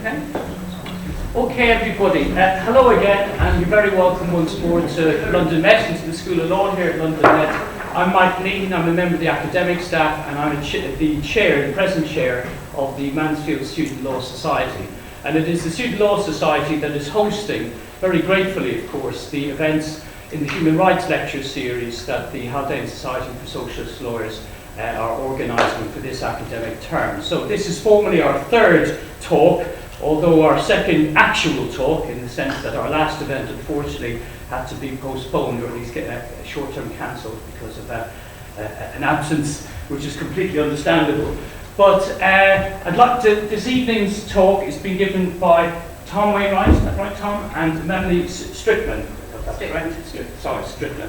Okay. Okay, everybody. Hello again, and you're very welcome once more to London Met, and to the School of Law here at London Met. I'm Mike Lean, I'm a member of the academic staff, and I'm the present chair of the Mansfield Student Law Society. And it is the Student Law Society that is hosting, very gratefully of course, the events in the Human Rights Lecture Series that the Haldane Society for Socialist Lawyers are organising for this academic term. So this is formally our third talk, although our second actual talk, in the sense that our last event unfortunately had to be postponed, or at least get short-term cancelled because of an absence, which is completely understandable. But I'd like to, this evening's talk is being given by Tom Wainwright, is that right, Tom? And Melanie Strickland. Strickland,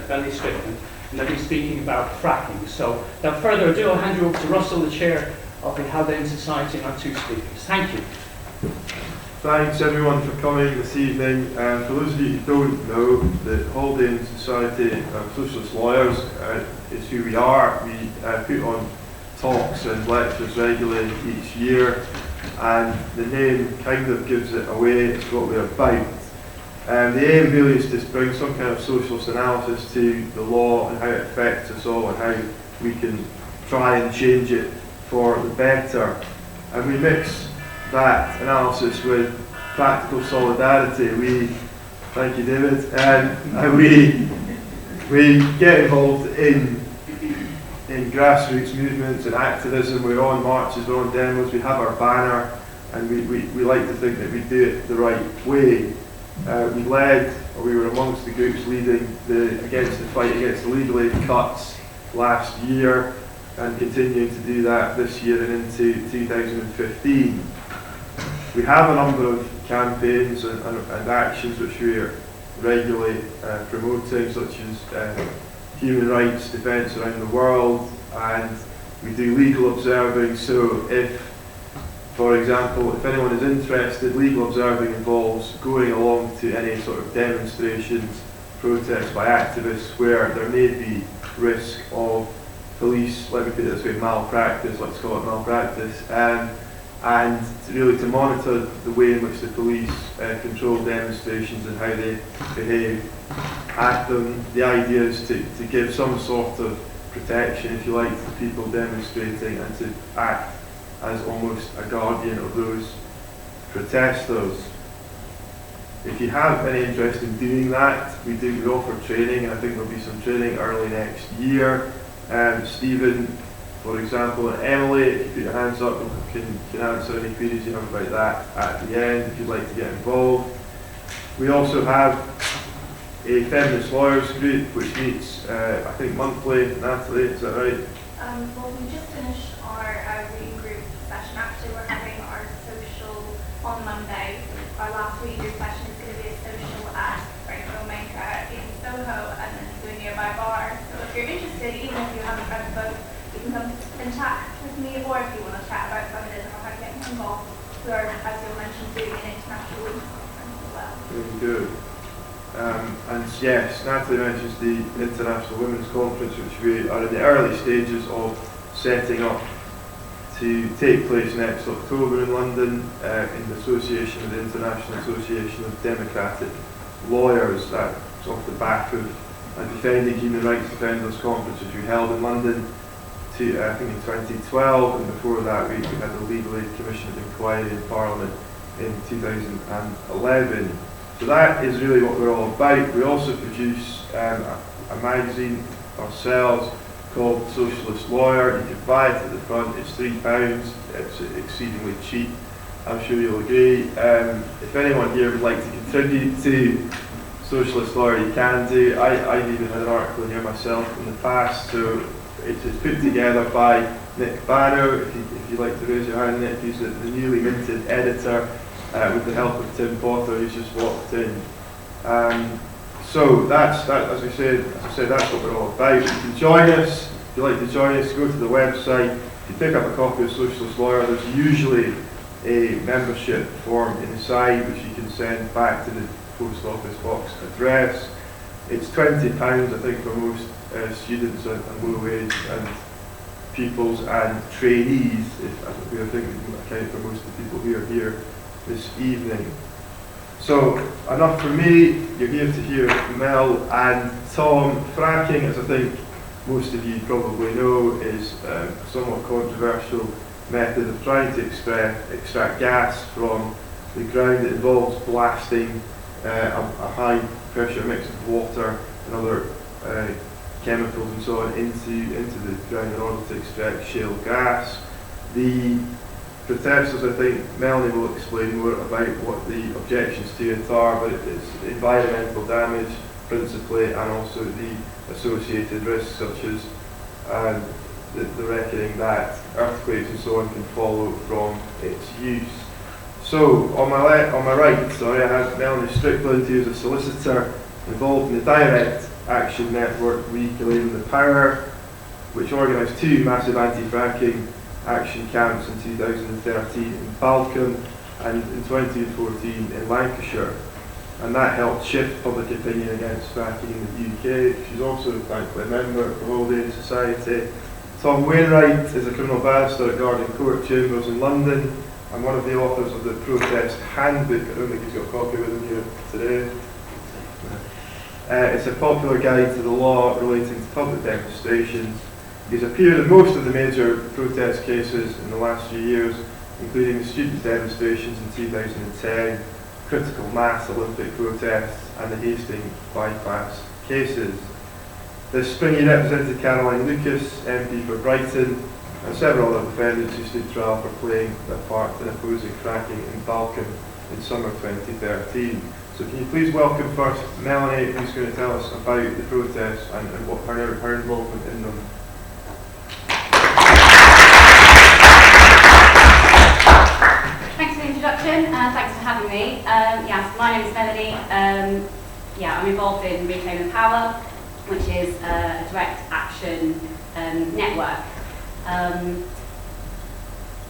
Melanie Strickland. And they'll be speaking about fracking. So without further ado, I'll hand you over to Russell, the chair of the Haldane Society, and our two speakers. Thank you. Thanks everyone for coming this evening. For those of you who don't know, the Haldane Society of Socialist Lawyers is who we are. We put on talks and lectures regularly each year, and the name kind of gives it away. It's what we're about. The aim really is to bring some kind of socialist analysis to the law and how it affects us all and how we can try and change it for the better. And we mix that analysis with practical solidarity. Thank you, David, and we get involved in grassroots movements and activism. We're on marches, we're on demos, we have our banner, and we like to think that we do it the right way. We were amongst the groups leading the fight against illegal aid cuts last year, and continuing to do that this year and into 2015. We have a number of campaigns and actions which we are regularly promoting, such as human rights defence around the world, and we do legal observing. So if, for example, if anyone is interested, legal observing involves going along to any sort of demonstrations, protests by activists where there may be risk of police, let me put it this way, malpractice, let's call it malpractice, and really to monitor the way in which the police control demonstrations and how they behave at them. The idea is to give some sort of protection, if you like, to people demonstrating, and to act as almost a guardian of those protesters. If you have any interest in doing that, we offer training, and I think there'll be some training early next year. Stephen, for example, and Emily, if you put your hands up, can answer any queries you have about that at the end if you'd like to get involved. We also have a feminist lawyers group which meets, I think, monthly. Natalie, is that right? Well, we just finished our reading group session. Actually, we're having our social on Monday. Our last reading group session is going to be a social at Frank Filmmaker in Soho, and then to a nearby bar. So if you're interested, even if you haven't read the book, you can come and chat with me, or if you want to chat about feminism or how to get involved. We are, as you mentioned, doing an international women's conference as well. Very good. And yes, Natalie mentions the International Women's Conference, which we are in the early stages of setting up to take place next October in London, in association with the International Association of Democratic Lawyers. That's off the back of a Defending Human Rights Defenders Conference which we held in London I think in 2012, and before that we had the Legal Aid Commission of Inquiry in Parliament in 2011. So that is really what we're all about. We also produce a magazine ourselves called Socialist Lawyer. You can buy it at the front. It's £3. It's exceedingly cheap. I'm sure you'll agree. If anyone here would like to contribute to Socialist Lawyer, you can do. I've even had an article in here myself in the past. So it's put together by Nick Barrow. If you'd like to raise your hand, Nick, he's the newly minted editor. With the help of Tim Potter, who's just walked in. So that's that. As I said, that's what we're all about. You can join us. If you'd like to join us, go to the website. If you pick up a copy of Socialist Lawyer, there's usually a membership form inside which you can send back to the post office box address. It's £20, I think, for most students and low wage and pupils and trainees. I think we account for most of the people who are here this evening. So, enough from me. You're here to hear Mel and Tom. Fracking, as I think most of you probably know, is a somewhat controversial method of trying to extract gas from the ground. It involves blasting a high pressure mix of water and other chemicals and so on into the ground in order to extract shale gas. The protesters, I think Melanie will explain more about what the objections to it are, but it's environmental damage principally, and also the associated risks such as the reckoning that earthquakes and so on can follow from its use. So on my right, I have Melanie Strickland, who is a solicitor involved in the Direct Action Network Reclaim the Power, which organised 2 massive anti-fracking action camps in 2013 in Balcombe and in 2014 in Lancashire, and that helped shift public opinion against fracking in the UK. She's also thankfully a member of the Haldane Society. Tom Wainwright is a criminal barrister at Garden Court Chambers in London and one of the authors of the Protest Handbook. I don't think he's got a copy with him here today. It's a popular guide to the law relating to public demonstrations. He's appeared in most of the major protest cases in the last few years, including the student demonstrations in 2010, critical mass Olympic protests, and the Hastings bypass cases. This spring he represented Caroline Lucas, MP for Brighton, and several other defendants who stood trial for playing their part in opposing fracking in Balcombe in summer 2013. So can you please welcome first Melanie, who's going to tell us about the protests and her involvement in them. Thanks for the introduction, and thanks for having me. Yes, my name is Melanie. I'm involved in Reclaim the Power, which is a direct action network.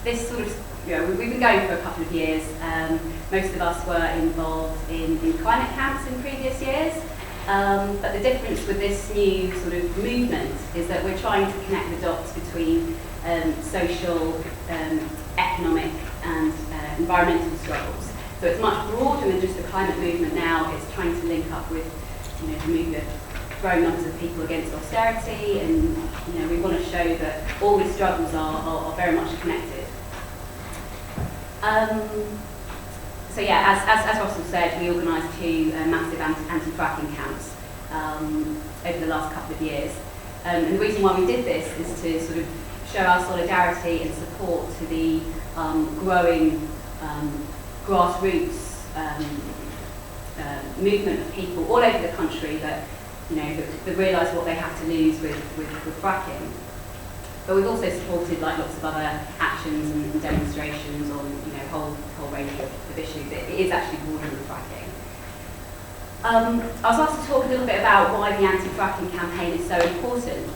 This sort of, we've been going for a couple of years. Most of us were involved in climate camps in previous years, but the difference with this new sort of movement is that we're trying to connect the dots between social, economic and environmental struggles. So it's much broader than just the climate movement now. It's trying to link up with the movement of growing numbers of people against austerity, and we want to show that all these struggles are very much connected. As Russell said, we organised 2 massive anti-fracking camps over the last couple of years. And the reason why we did this is to sort of show our solidarity and support to the growing grassroots movement of people all over the country that realise what they have to lose with fracking. But we've also supported lots of other actions and demonstrations on whole range of issues. It is actually broader than fracking. I was asked to talk a little bit about why the anti-fracking campaign is so important.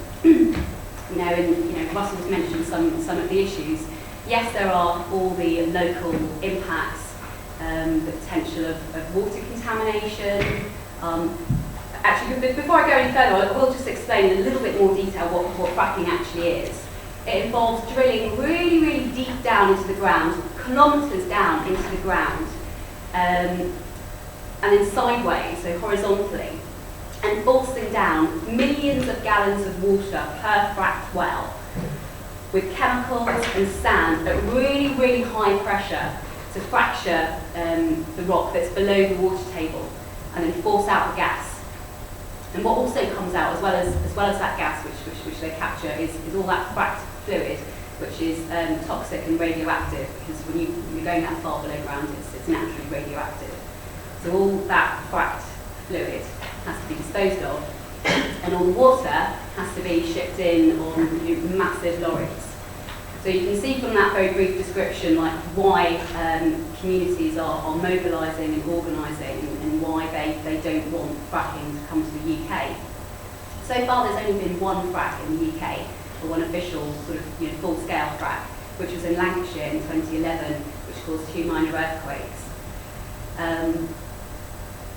Russell's mentioned some of the issues. Yes, there are all the local impacts, the potential of water contamination. Actually, before I go any further, I will just explain in a little bit more detail what fracking actually is. It involves drilling really, really deep down into the ground, kilometres down into the ground, and then sideways, so horizontally, and forcing down millions of gallons of water per fracked well, with chemicals and sand at really, really high pressure to fracture the rock that's below the water table, and then force out the gas. And what also comes out, as well as that gas which they capture, is all that fracked fluid, which is toxic and radioactive, because when you're going that far below ground, it's naturally radioactive. So all that fracked fluid has to be disposed of, and all the water has to be shipped in on massive lorries. So you can see from that very brief description why communities are mobilising and organising, and why they don't want fracking to come to the UK. So far there's only been one frack in the UK, or one official sort of full-scale frack, which was in Lancashire in 2011, which caused 2 minor earthquakes.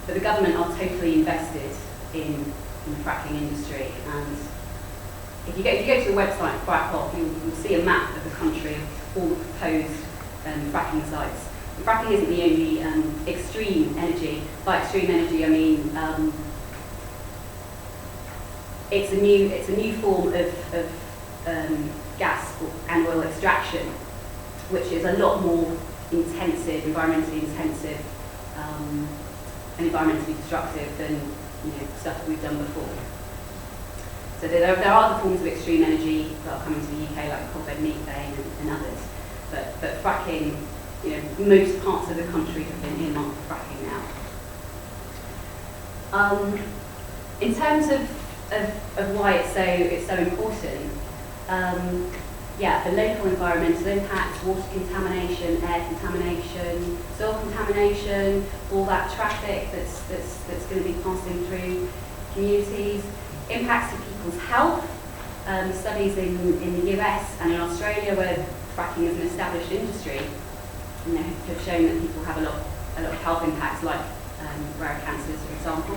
But the government are totally invested in the fracking industry, and if you go to the website FrackPop, you'll see a map of the country of all the proposed fracking sites. fracking isn't the only extreme energy. By extreme energy, I mean it's a new form of gas and oil extraction, which is a lot more intensive, environmentally intensive, and environmentally destructive than stuff that we've done before. So there are other forms of extreme energy that are coming to the UK, like coal-bed methane and others. But fracking, most parts of the country have been earmarked for fracking now. In terms of why it's so important, the local environmental impacts, water contamination, air contamination, soil contamination, all that traffic that's going to be passing through communities, impacts to people's health. Studies in the US and in Australia, where fracking is an established industry, have shown that people have a lot of health impacts, like rare cancers, for example.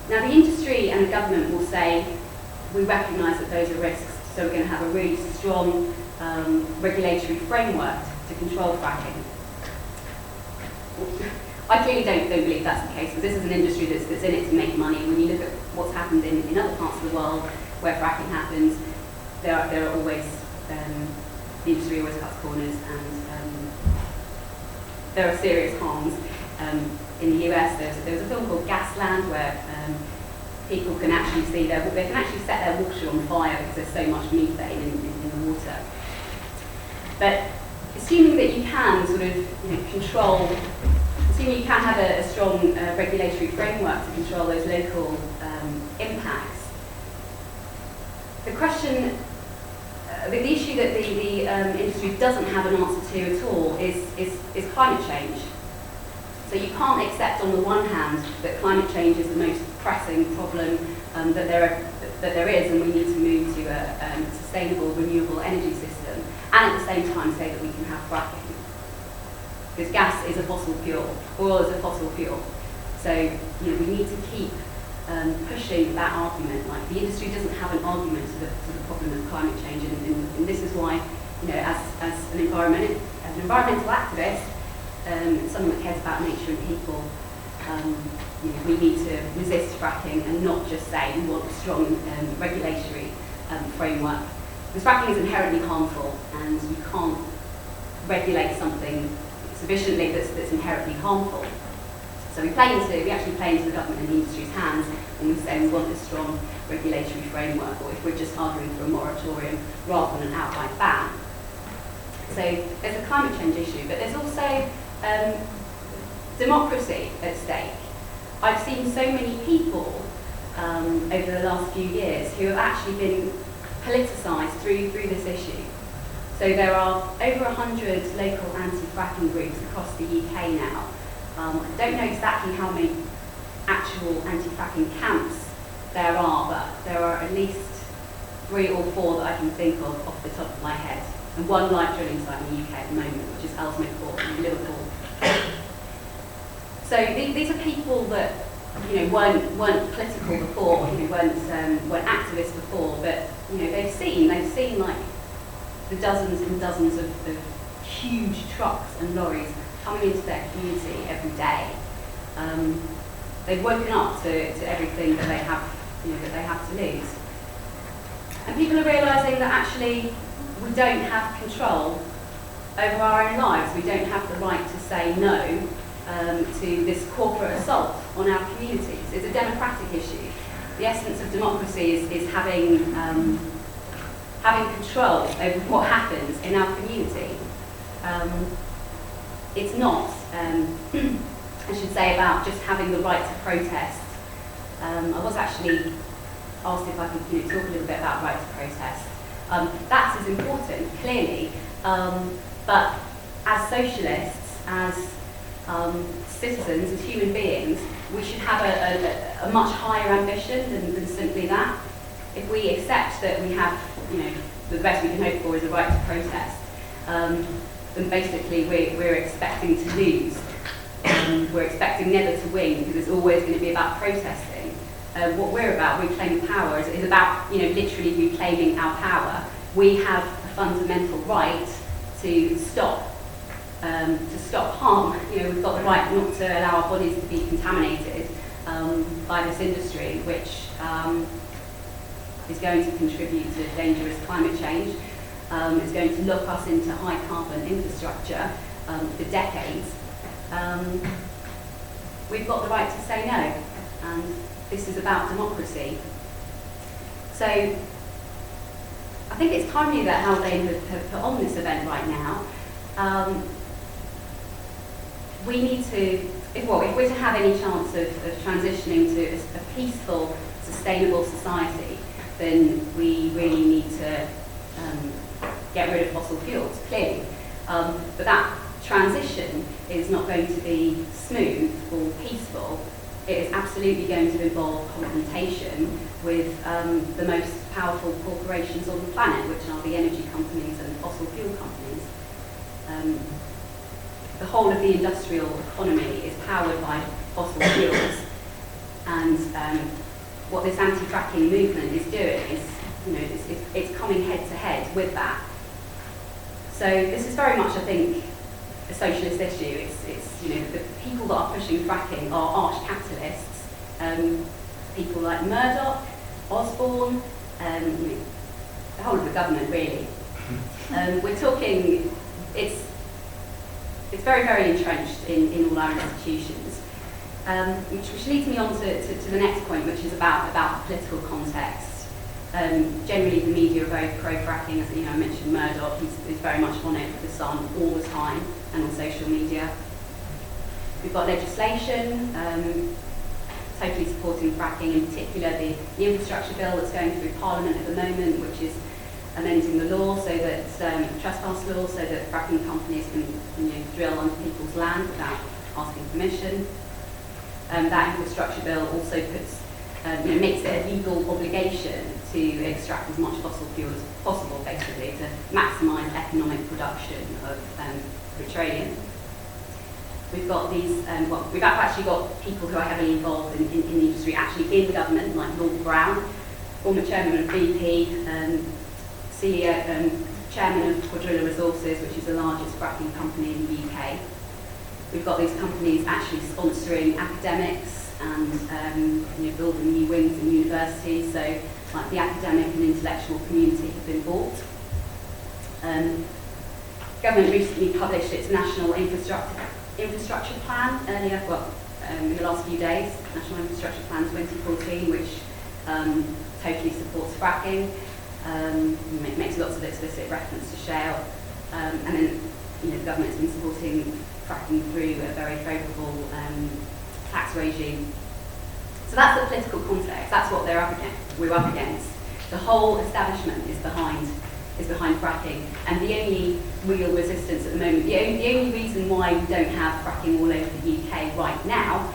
Now, the industry and the government will say, we recognise that those are risks, so we're going to have a really strong regulatory framework to control fracking. I clearly don't believe that's the case, because this is an industry that's in it to make money. When you look at what's happened in other parts of the world where fracking happens, there are always, the industry always cuts corners, and there are serious harms. In the US, there was a film called Gasland, where people can actually see they can actually set their water on fire because there's so much methane in the water. But assuming that you can sort of control, assuming you can have a strong regulatory framework to control those local impacts, the question, the issue that the industry doesn't have an answer to at all is climate change. So you can't accept on the one hand that climate change is the most pressing problem that there is, and we need to move to a sustainable, renewable energy system, and at the same time say that we can have fracking. Because gas is a fossil fuel, oil is a fossil fuel. So we need to keep pushing that argument. Like, the industry doesn't have an argument to the problem of climate change, and this is why, as an environmental activist, someone that cares about nature and people, we need to resist fracking and not just say we want a strong regulatory framework. Because fracking is inherently harmful, and you can't regulate something sufficiently that's inherently harmful. So we actually play into the government and the industry's hands when we say we want a strong regulatory framework, or if we're just arguing for a moratorium rather than an outright ban. So there's a climate change issue, but there's also democracy at stake. I've seen so many people over the last few years who have actually been politicised through this issue. So there are over 100 local anti-fracking groups across the UK now. I don't know exactly how many actual anti-fracking camps there are, but there are at least 3 or 4 that I can think of off the top of my head. And one live drilling site in the UK at the moment, which is Haldane in Liverpool. So these are people that weren't political before, weren't activists before, but they've seen like the dozens and dozens of huge trucks and lorries coming into their community every day. They've woken up to everything that they have to lose, and people are realising that actually we don't have control over our own lives. We don't have the right to say no to this corporate assault on our communities. It's a democratic issue. The essence of democracy is having control over what happens in our community. It's not, I should say, about just having the right to protest. I was actually asked if I could talk a little bit about right to protest. That is important, clearly, but as socialists, as citizens, as human beings, we should have a much higher ambition than simply that. If we accept that we have, the best we can hope for is a right to protest, then basically we're expecting to lose. We're expecting never to win, because it's always going to be about protesting. What we're about, reclaiming power, is about literally reclaiming our power. We have a fundamental right to stop harm. We've got the right not to allow our bodies to be contaminated by this industry, which is going to contribute to dangerous climate change. It's going to lock us into high carbon infrastructure for decades. We've got the right to say no, and this is about democracy. So I think it's timely that Haldane have put on this event right now. We need to, if we're to have any chance of transitioning to a peaceful, sustainable society, then we really need to get rid of fossil fuels, clearly. But that transition is not going to be smooth or peaceful. It is absolutely going to involve confrontation with the most powerful corporations on the planet, which are the energy companies and fossil fuel companies. The whole of the industrial economy is powered by fossil fuels, and what this anti-fracking movement is doing is, it's coming head to head with that. So this is very much, I think, a socialist issue. It's the people that are pushing fracking are arch capitalists, people like Murdoch, Osborne, the whole of the government really. We're talking, it's very, very entrenched in all our institutions, which leads me on to the next point, which is about the political context. Generally, the media are very pro-fracking. As I mentioned Murdoch, he's very much on it for the Sun all the time, and on social media. We've got legislation totally supporting fracking, in particular the infrastructure bill that's going through Parliament at the moment, which is amending the law so that trespass law, so that fracking companies can drill on people's land without asking permission. That infrastructure bill also puts makes it a legal obligation to extract as much fossil fuel as possible, basically, to maximise economic production of petroleum. We've got these, we've actually got people who are heavily involved in the industry, actually in government, like Lord Brown, former chairman of BP, CEO, chairman of Quadrilla Resources, which is the largest fracking company in the UK. We've got these companies actually sponsoring academics and building new wings in universities, so like the academic and intellectual community have been bought. Government recently published its national infrastructure plan earlier, in the last few days, National Infrastructure Plan 2014, which totally supports fracking, makes lots of explicit reference to shale, and then the government's been supporting fracking through a very favourable tax regime. So that's the political context. That's what we're up against. The whole establishment is behind fracking, and the only real resistance at the moment, the only reason why we don't have fracking all over the UK right now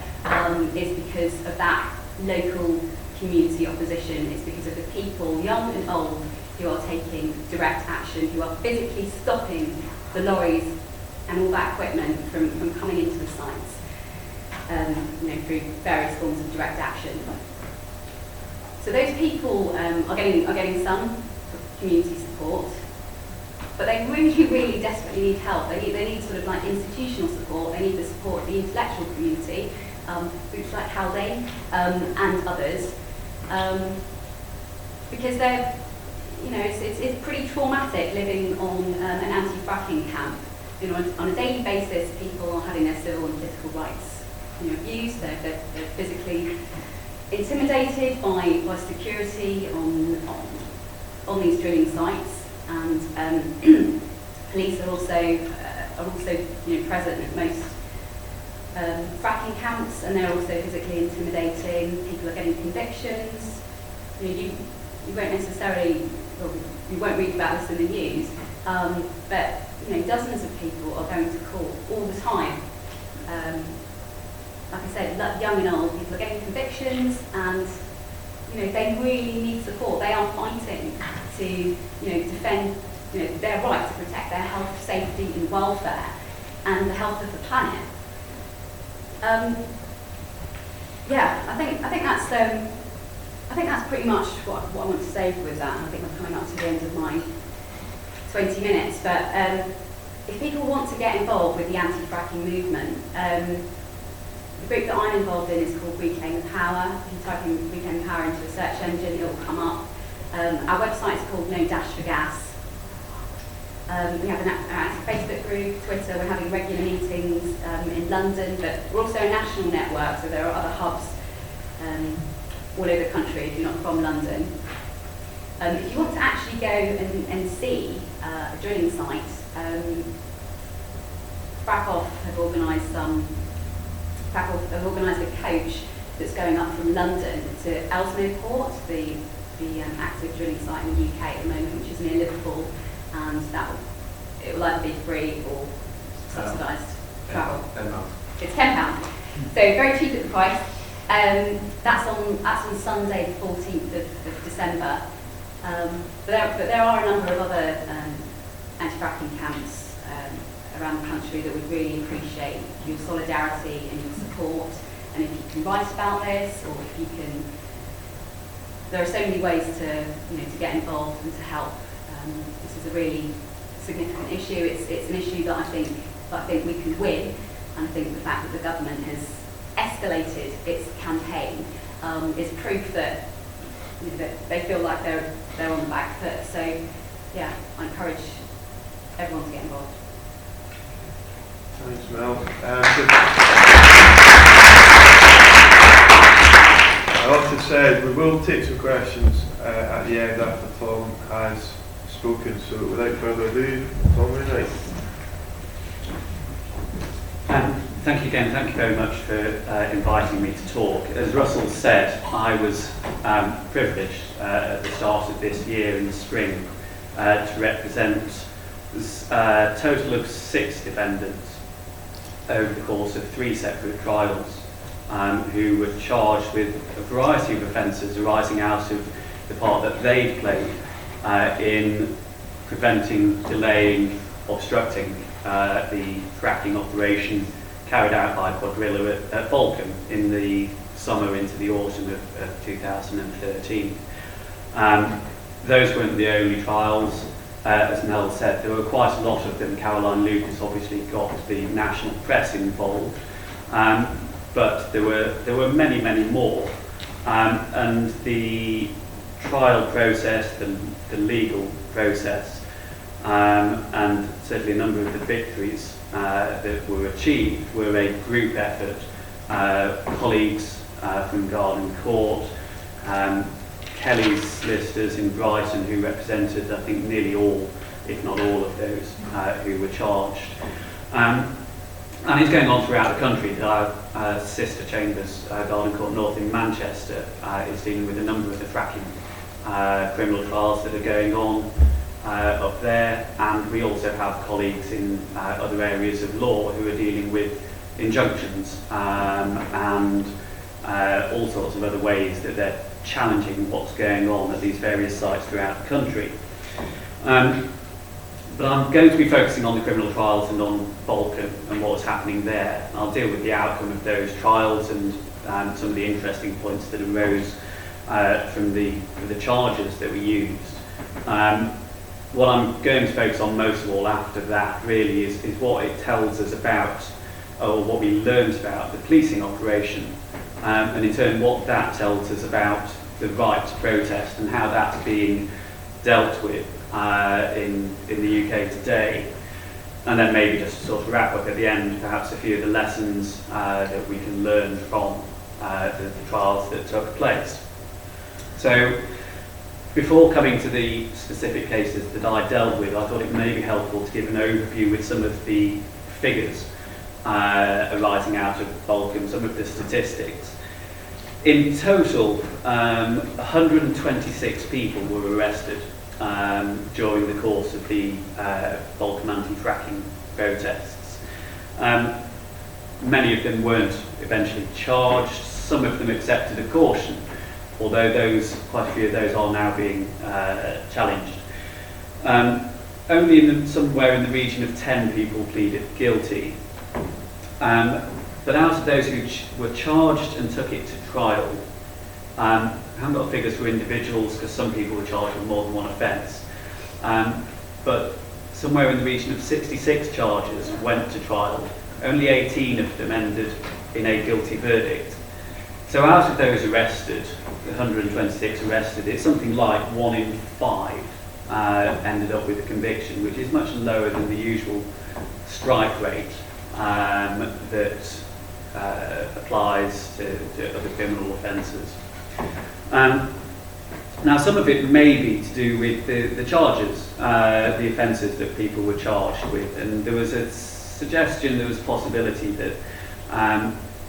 is because of that local community opposition. It's because of the people, young and old, who are taking direct action, who are physically stopping the lorries and all that equipment from coming into the sites, through various forms of direct action. So those people are getting some community support, but they really, really desperately need help. They need sort of like institutional support. They need the support of the intellectual community, groups like Haldane and others, because they're, it's pretty traumatic living on an anti-fracking camp. On a daily basis, people are having their civil and political rights abused. They're physically intimidated by security on these drilling sites, and police are also present at most fracking camps, and they're also physically intimidating. People are getting convictions. You won't necessarily, you won't read about this in the news, but dozens of people are going to court all the time. Like I said, young and old, people are getting convictions, and they really need support. They are fighting to defend their right to protect their health, safety, and welfare, and the health of the planet. I think that's pretty much what I want to say with that. I think I'm coming up to the end of my 20 minutes, but if people want to get involved with the anti-fracking movement, the group that I'm involved in is called Reclaim the Power. If you type in Reclaim the Power into a search engine, it will come up. Our website is called No Dash for Gas. We have an active Facebook group, Twitter. We're having regular meetings in London, but we're also a national network, so there are other hubs all over the country if you're not from London. If you want to actually go and see a drilling site, Fracking have organised a coach that's going up from London to Ellesmere Port, the active drilling site in the UK at the moment, which is near Liverpool, and it will either be free or subsidised travel. £10. It's £10, so very cheap at the price. That's on Sunday, the 14th of December. But there are a number of other anti-fracking camps around the country that would really appreciate your solidarity and your support. And if you can write about this, or if you can, there are so many ways to get involved and to help. This is a really significant issue. It's an issue that I think we can win. And I think the fact that the government has escalated its campaign is proof that, that they feel like they're on the back foot. So yeah, I encourage everyone to get involved. Thanks, Mel. I also said we will take some questions at the end after Tom has spoken. So without further ado, Tom Wainwright. Thank you again, thank you very much for inviting me to talk. As Russell said, I was privileged at the start of this year in the spring to represent a total of 6 defendants over the course of 3 separate trials who were charged with a variety of offences arising out of the part that they'd played in preventing, delaying, obstructing the fracking operation carried out by Quadrilla at Vulcan in the summer into the autumn of 2013. Those weren't the only trials. As Mel said, there were quite a lot of them. Caroline Lucas obviously got the national press involved, but there were many, many more. And the trial process, the legal process, and certainly a number of the victories that were achieved were a group effort. Colleagues from Garden Court, Kelly's solicitors in Brighton, who represented, I think, nearly all, if not all of those who were charged. And it's going on throughout the country. Our sister chambers, Garden Court North in Manchester, is dealing with a number of the fracking criminal trials that are going on up there. And we also have colleagues in other areas of law who are dealing with injunctions and all sorts of other ways that they're challenging what's going on at these various sites throughout the country. But I'm going to be focusing on the criminal trials and on Vulcan and what's happening there. I'll deal with the outcome of those trials and some of the interesting points that arose from the charges that were used. What I'm going to focus on most of all after that really is what it tells us about, or what we learned about the policing operation, and in turn what that tells us about the right to protest and how that's being dealt with in the UK today. And then maybe just to sort of wrap up at the end, perhaps a few of the lessons that we can learn from the trials that took place. So before coming to the specific cases that I dealt with, I thought it may be helpful to give an overview with some of the figures arising out of Vulcan, some of the statistics. In total, 126 people were arrested during the course of the Vulcan anti-fracking protests. Many of them weren't eventually charged, some of them accepted a caution, although quite a few of those are now being challenged. Only somewhere in the region of 10 people pleaded guilty. But out of those who were charged and took it to trial, I haven't got figures for individuals because some people were charged with more than one offence, but somewhere in the region of 66 charges went to trial. Only 18 of them ended in a guilty verdict. So out of those arrested, 126 arrested, it's something like 1 in 5 ended up with a conviction, which is much lower than the usual strike rate that applies to other criminal offences. Now, some of it may be to do with the charges, the offences that people were charged with, and there was a suggestion, there was a possibility that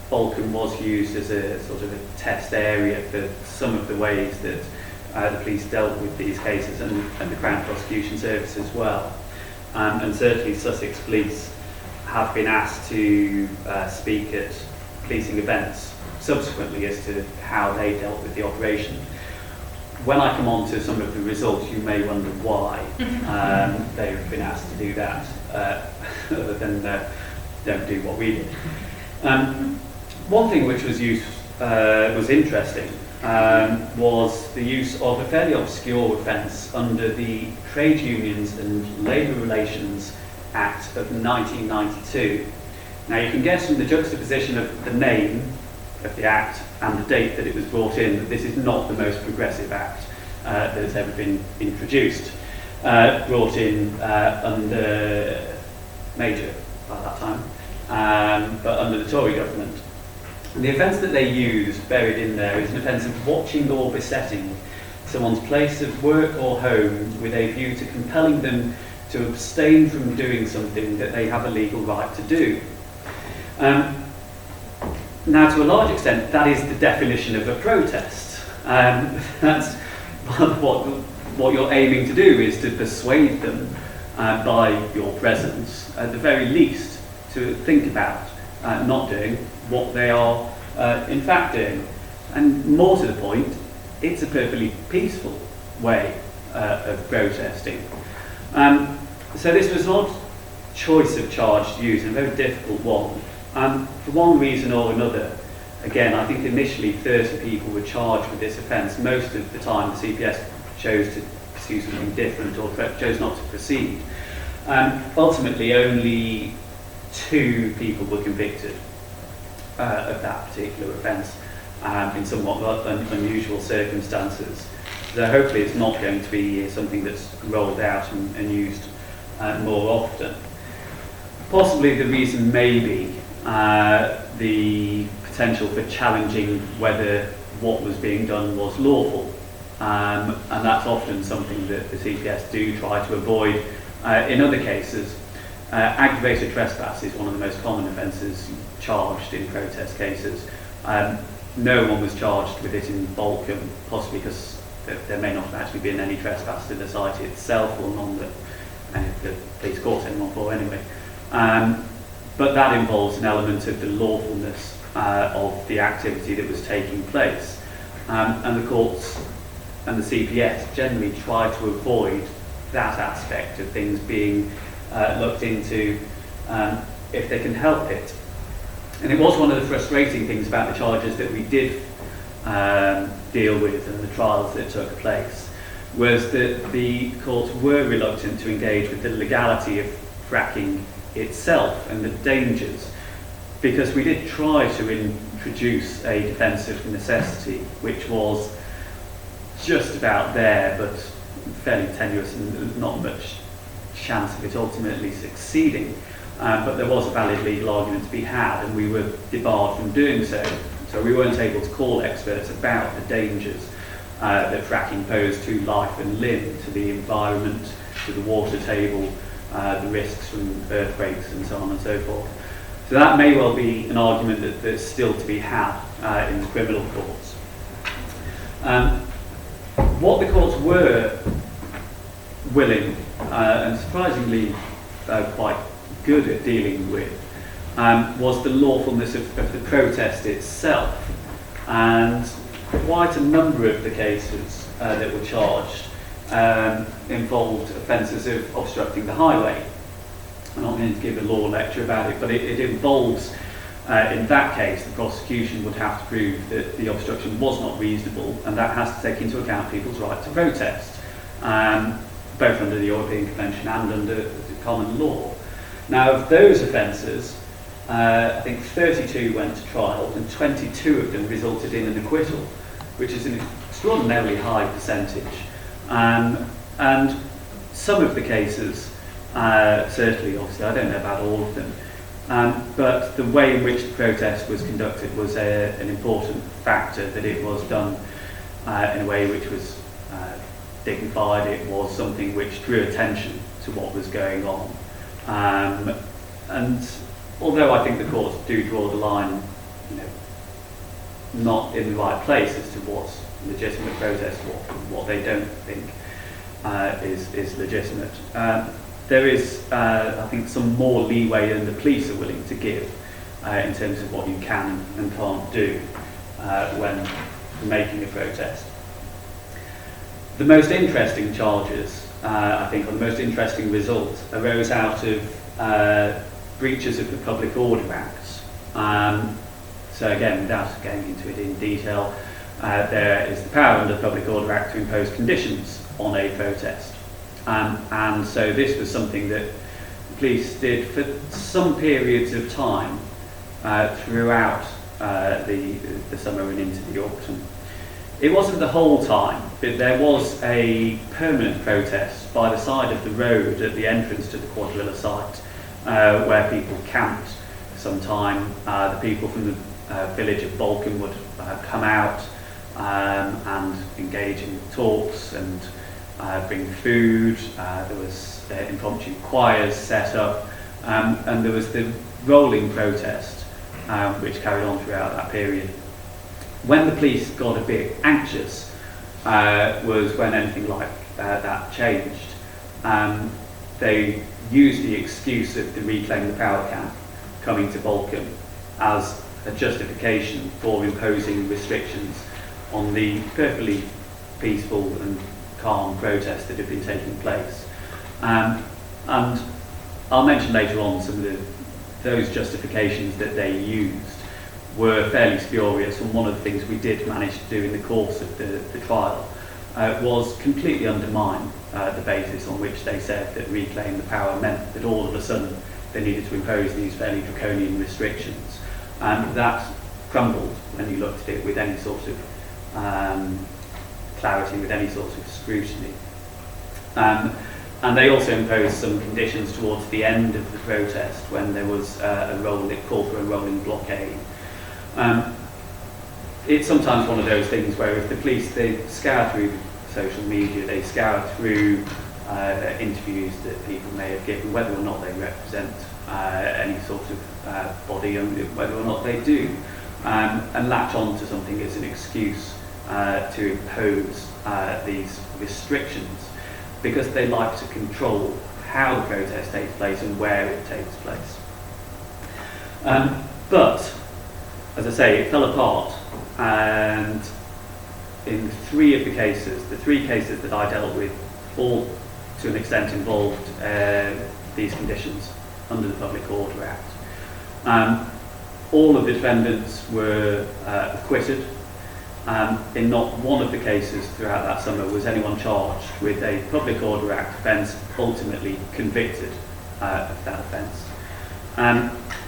Balcombe was used as a sort of a test area for some of the ways that the police dealt with these cases, and the Crown Prosecution Service as well. And certainly Sussex Police have been asked to speak at policing events subsequently as to how they dealt with the operation. When I come on to some of the results, you may wonder why they've been asked to do that, other than don't do what we did. One thing which was interesting was the use of a fairly obscure offence under the Trade Unions and Labour Relations Act of 1992. Now, you can guess from the juxtaposition of the name of the Act and the date that it was brought in that this is not the most progressive Act that has ever been introduced. Brought in under Major by that time, but under the Tory government. And the offence that they used, buried in there, is an offence of watching or besetting someone's place of work or home with a view to compelling them to abstain from doing something that they have a legal right to do. Now, to a large extent, that is the definition of a protest. That's what you're aiming to do, is to persuade them by your presence, at the very least, to think about not doing what they are in fact doing. And more to the point, it's a perfectly peaceful way of protesting. So this was an odd choice of charge to use, and a very difficult one. For one reason or another, again, I think initially 30 people were charged with this offence. Most of the time the CPS chose to pursue something different or chose not to proceed. Ultimately, only 2 people were convicted of that particular offence in somewhat unusual circumstances. So hopefully it's not going to be something that's rolled out and used more often. Possibly the reason may be the potential for challenging whether what was being done was lawful. And that's often something that the CPS do try to avoid in other cases. Aggravated trespass is one of the most common offences charged in protest cases. No one was charged with it in Balcombe, possibly because there may not have actually been any trespass to the site itself, or none that any of the police caught anyone for anyway. But that involves an element of the lawfulness of the activity that was taking place. And the courts and the CPS generally try to avoid that aspect of things being looked into if they can help it. And it was one of the frustrating things about the charges that we did deal with and the trials that took place, was that the courts were reluctant to engage with the legality of fracking itself and the dangers, because we did try to introduce a defence of necessity, which was just about there, but fairly tenuous and not much chance of it ultimately succeeding. But there was a valid legal argument to be had, and we were debarred from doing so. So we weren't able to call experts about the dangers that fracking posed to life and limb, to the environment, to the water table, the risks from earthquakes and so on and so forth. So that may well be an argument that's still to be had in the criminal courts. What the courts were willing and surprisingly quite good at dealing with was the lawfulness of the protest itself. And quite a number of the cases that were charged involved offences of obstructing the highway. I'm not going to give a law lecture about it, but it involves, in that case, the prosecution would have to prove that the obstruction was not reasonable, and that has to take into account people's right to protest. both under the European Convention and under the common law. Now, of those offences, I think 32 went to trial and 22 of them resulted in an acquittal, which is an extraordinarily high percentage. And some of the cases, certainly, obviously, I don't know about all of them, but the way in which the protest was conducted was an important factor, that it was done in a way which was dignified. It was something which drew attention to what was going on. And although I think the courts do draw the line, not in the right place as to what's legitimate protest, what they don't think is legitimate, there is, I think, some more leeway than the police are willing to give in terms of what you can and can't do when making a protest. The most interesting charges, I think, or the most interesting results arose out of breaches of the Public Order Acts. So again, without going into it in detail, there is the power under the Public Order Act to impose conditions on a protest. And so this was something that the police did for some periods of time throughout the summer and into the autumn. It wasn't the whole time, but there was a permanent protest by the side of the road at the entrance to the Quadrilla site, where people camped for some time. The people from the village of Balkan would come out and engage in talks and bring food. There was impromptu choirs set up, and there was the rolling protest, which carried on throughout that period. When the police got a bit anxious was when anything like that changed. They used the excuse of the Reclaim the Power camp coming to Balkan as a justification for imposing restrictions on the perfectly peaceful and calm protests that have been taking place. And I'll mention later on some of those justifications that they used were fairly spurious, and one of the things we did manage to do in the course of the trial was completely undermine the basis on which they said that Reclaim the Power meant that all of a sudden they needed to impose these fairly draconian restrictions. And that crumbled when you looked at it with any sort of clarity, with any sort of scrutiny. And they also imposed some conditions towards the end of the protest when there was it called for a rolling blockade. It's sometimes one of those things where if the police, they scour through social media, they scour through interviews that people may have given, whether or not they represent any sort of body, and whether or not they do, and latch on to something as an excuse to impose these restrictions, because they like to control how the protest takes place and where it takes place. But, as I say, it fell apart, and in three of the cases, the three cases that I dealt with, all to an extent involved these conditions under the Public Order Act. All of the defendants were acquitted. In not one of the cases throughout that summer was anyone charged with a Public Order Act offence, ultimately convicted of that offence.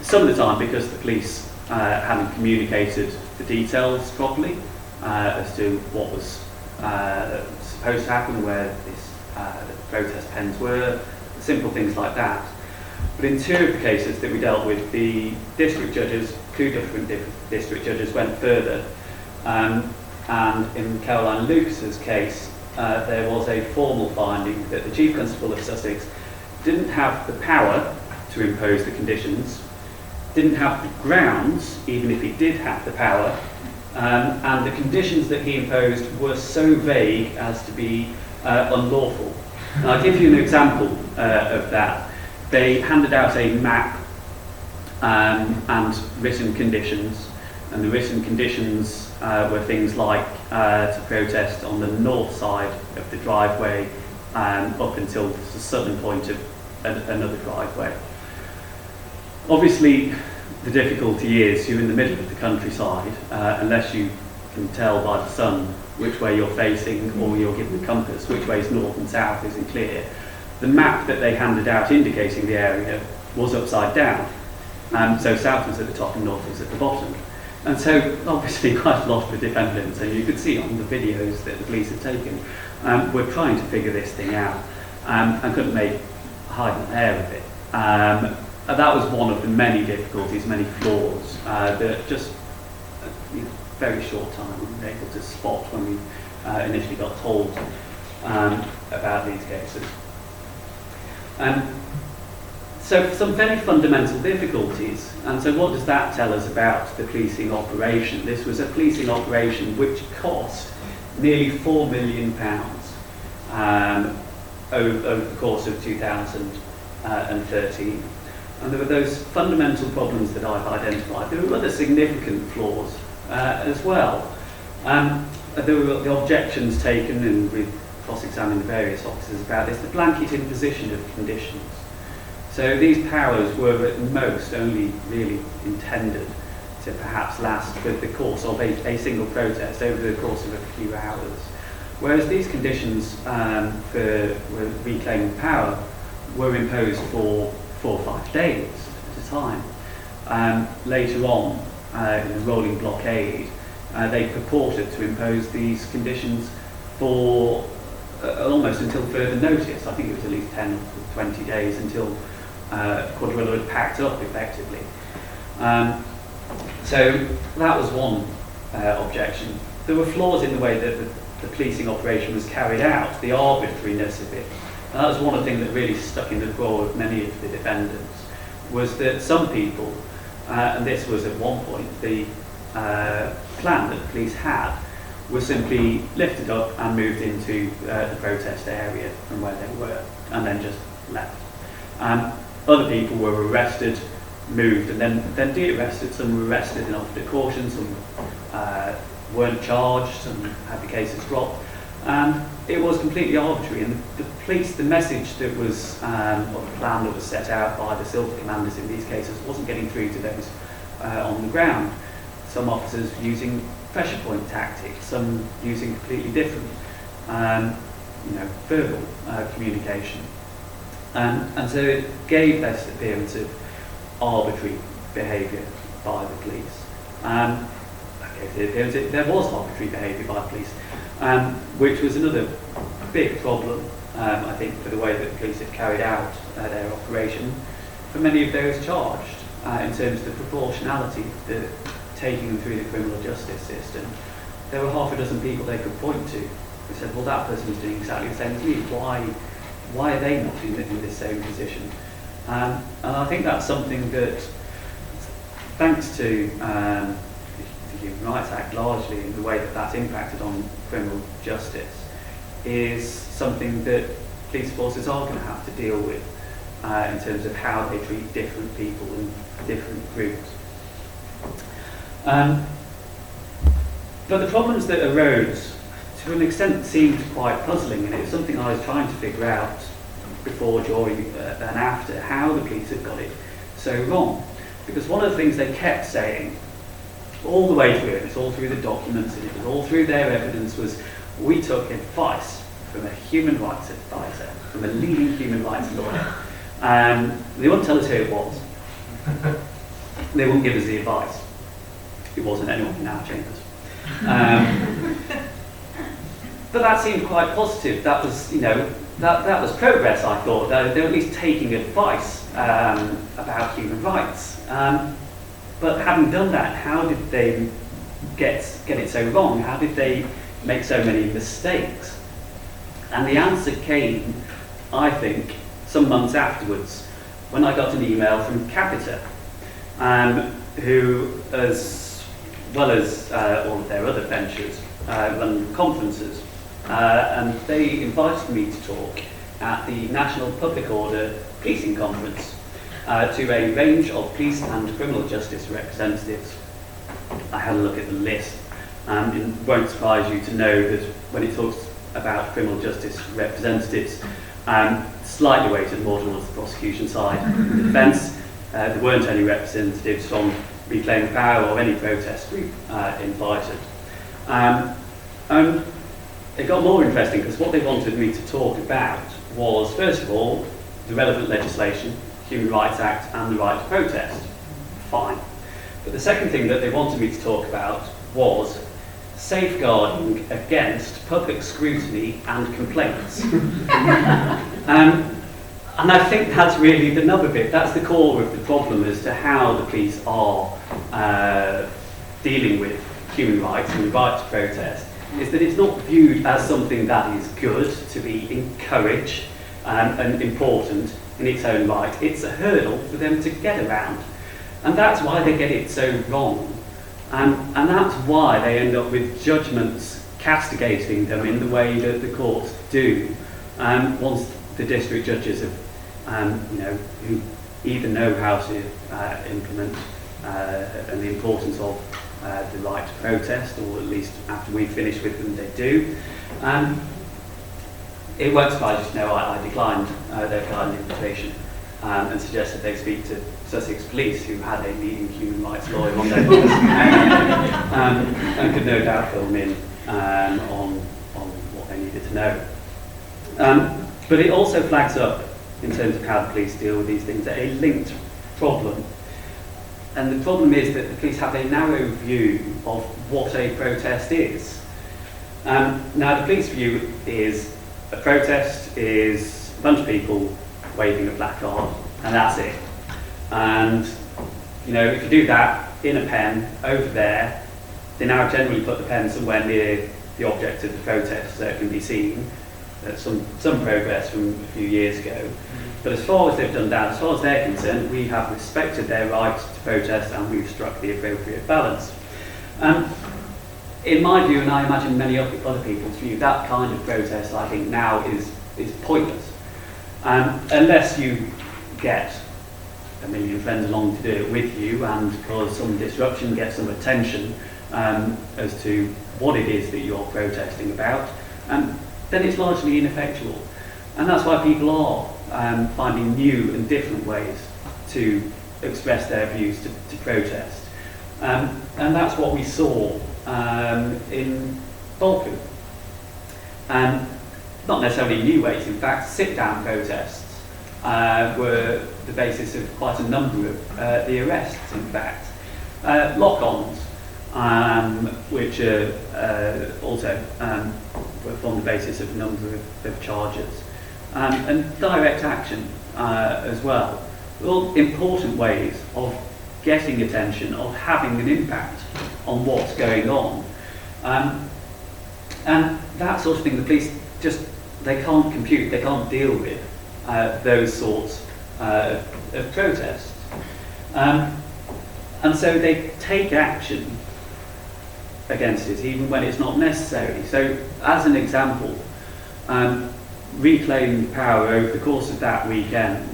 Some of the time because the police hadn't communicated the details properly as to what was supposed to happen, where the protest pens were, simple things like that. But in two of the cases that we dealt with, the district judges, two different district judges, went further. And in Caroline Lucas's case, there was a formal finding that the Chief Constable of Sussex didn't have the power to impose the conditions, didn't have the grounds, even if he did have the power, and the conditions that he imposed were so vague as to be unlawful. And I'll give you an example of that. They handed out a map and written conditions, and the written conditions were things like to protest on the north side of the driveway up until the southern point of another driveway. Obviously, the difficulty is you're in the middle of the countryside, unless you can tell by the sun which way you're facing, or you're given a compass, which way is north and south isn't clear. The map that they handed out indicating the area was upside down. So south was at the top and north was at the bottom. And so obviously quite a lot of the defendants, and you could see on the videos that the police had taken, were trying to figure this thing out and couldn't make hide and hair of it. And that was one of the many difficulties, many flaws that just very short time we were able to spot when we initially got told about these cases. So some very fundamental difficulties, and so what does that tell us about the policing operation? This was a policing operation which cost nearly £4 million over the course of 2013. And there were those fundamental problems that I've identified. There were other significant flaws as well. There were the objections taken, and we've cross-examined various officers about this, the blanket imposition of conditions. So these powers were at most only really intended to perhaps last for the course of a single protest over the course of a few hours. Whereas these conditions for reclaiming power were imposed for 4 or 5 days at a time. Later on, in the rolling blockade, they purported to impose these conditions for almost until further notice. I think it was at least 10 or 20 days until Quadrilla had packed up effectively. So that was one objection. There were flaws in the way that the policing operation was carried out, the arbitrariness of it. And that was one of the things that really stuck in the craw of many of the defendants, was that some people, and this was at one point the plan that the police had, was simply lifted up and moved into the protest area from where they were, and then just left. Other people were arrested, moved, and then de-arrested. Some were arrested and offered a caution, some weren't charged, some had the cases dropped. And it was completely arbitrary, and the police, the message that was, or the plan that was set out by the silver commanders in these cases wasn't getting through to those on the ground. Some officers using pressure point tactics, some using completely different, verbal communication. And so it gave this appearance of arbitrary behaviour by the police. That gave the appearance that there was arbitrary behaviour by the police, which was another big problem, I think, for the way that the police had carried out their operation for many of those charged, in terms of the proportionality, the taking them through the criminal justice system. There were half a dozen people they could point to who said, well, that person's doing exactly the same as me. Why are they not in this same position? And I think that's something that, thanks to the Human Rights Act largely, and the way that that's impacted on criminal justice, is something that police forces are going to have to deal with in terms of how they treat different people in different groups. But the problems that arose, to an extent, seemed quite puzzling, and it was something I was trying to figure out before, during, and after, how the police had got it so wrong. Because one of the things they kept saying all the way through, and it's all through the documents, and it was all through their evidence, was we took advice from a human rights advisor, from a leading human rights lawyer. They wouldn't tell us who it was. They wouldn't give us the advice. It wasn't anyone in our chambers. But that seemed quite positive. That was, that was progress, I thought. They were at least taking advice about human rights. But having done that, how did they get it so wrong? How did they make so many mistakes? And the answer came, I think, some months afterwards, when I got an email from Capita, who, as well as all of their other ventures, run conferences. And they invited me to talk at the National Public Order Policing Conference to a range of police and criminal justice representatives. I had a look at the list, and it won't surprise you to know that when it talks about criminal justice representatives, slightly weighted more towards the prosecution side. In the defence, there weren't any representatives from Reclaim Power or any protest group invited. It got more interesting because what they wanted me to talk about was, first of all, the relevant legislation, Human Rights Act and the right to protest. Fine. But the second thing that they wanted me to talk about was safeguarding against public scrutiny and complaints. And I think that's really the nub of it. That's the core of the problem as to how the police are dealing with human rights and the right to protest, is that it's not viewed as something that is good to be encouraged and important in its own right. It's a hurdle for them to get around. And that's why they get it so wrong. And that's why they end up with judgments castigating them in the way that the courts do. Once the district judges have, who either know how to implement and the importance of the right to protest, or at least after we finish with them, they do. It won't surprise you to know I declined their kind invitation and suggested they speak to Sussex Police, who had a leading human rights lawyer on their books, and could no doubt fill them in on what they needed to know. But it also flags up, in terms of how the police deal with these things, a linked problem. And the problem is that the police have a narrow view of what a protest is. Now, the police view is a protest is a bunch of people waving a placard, and that's it. And, if you do that in a pen over there, they now generally put the pen somewhere near the object of the protest so it can be seen. That's some progress from a few years ago. But as far as they've done that, as far as they're concerned, we have respected their right to protest and we've struck the appropriate balance. In my view, and I imagine many other people's view, that kind of protest, I think, now is pointless. Unless you get a million friends along to do it with you and cause some disruption, get some attention as to what it is that you're protesting about, then it's largely ineffectual. And that's why people are finding new and different ways to express their views, to protest. And that's what we saw in Balkan. Not necessarily new ways, in fact, sit-down protests were the basis of quite a number of the arrests, in fact. Lock-ons, which also were form the basis of a number of charges. And direct action as well. All important ways of getting attention, of having an impact on what's going on. And that sort of thing, the police they can't compute, they can't deal with those sorts of protests. And so they take action against it, even when it's not necessary. So, as an example, Reclaim Power over the course of that weekend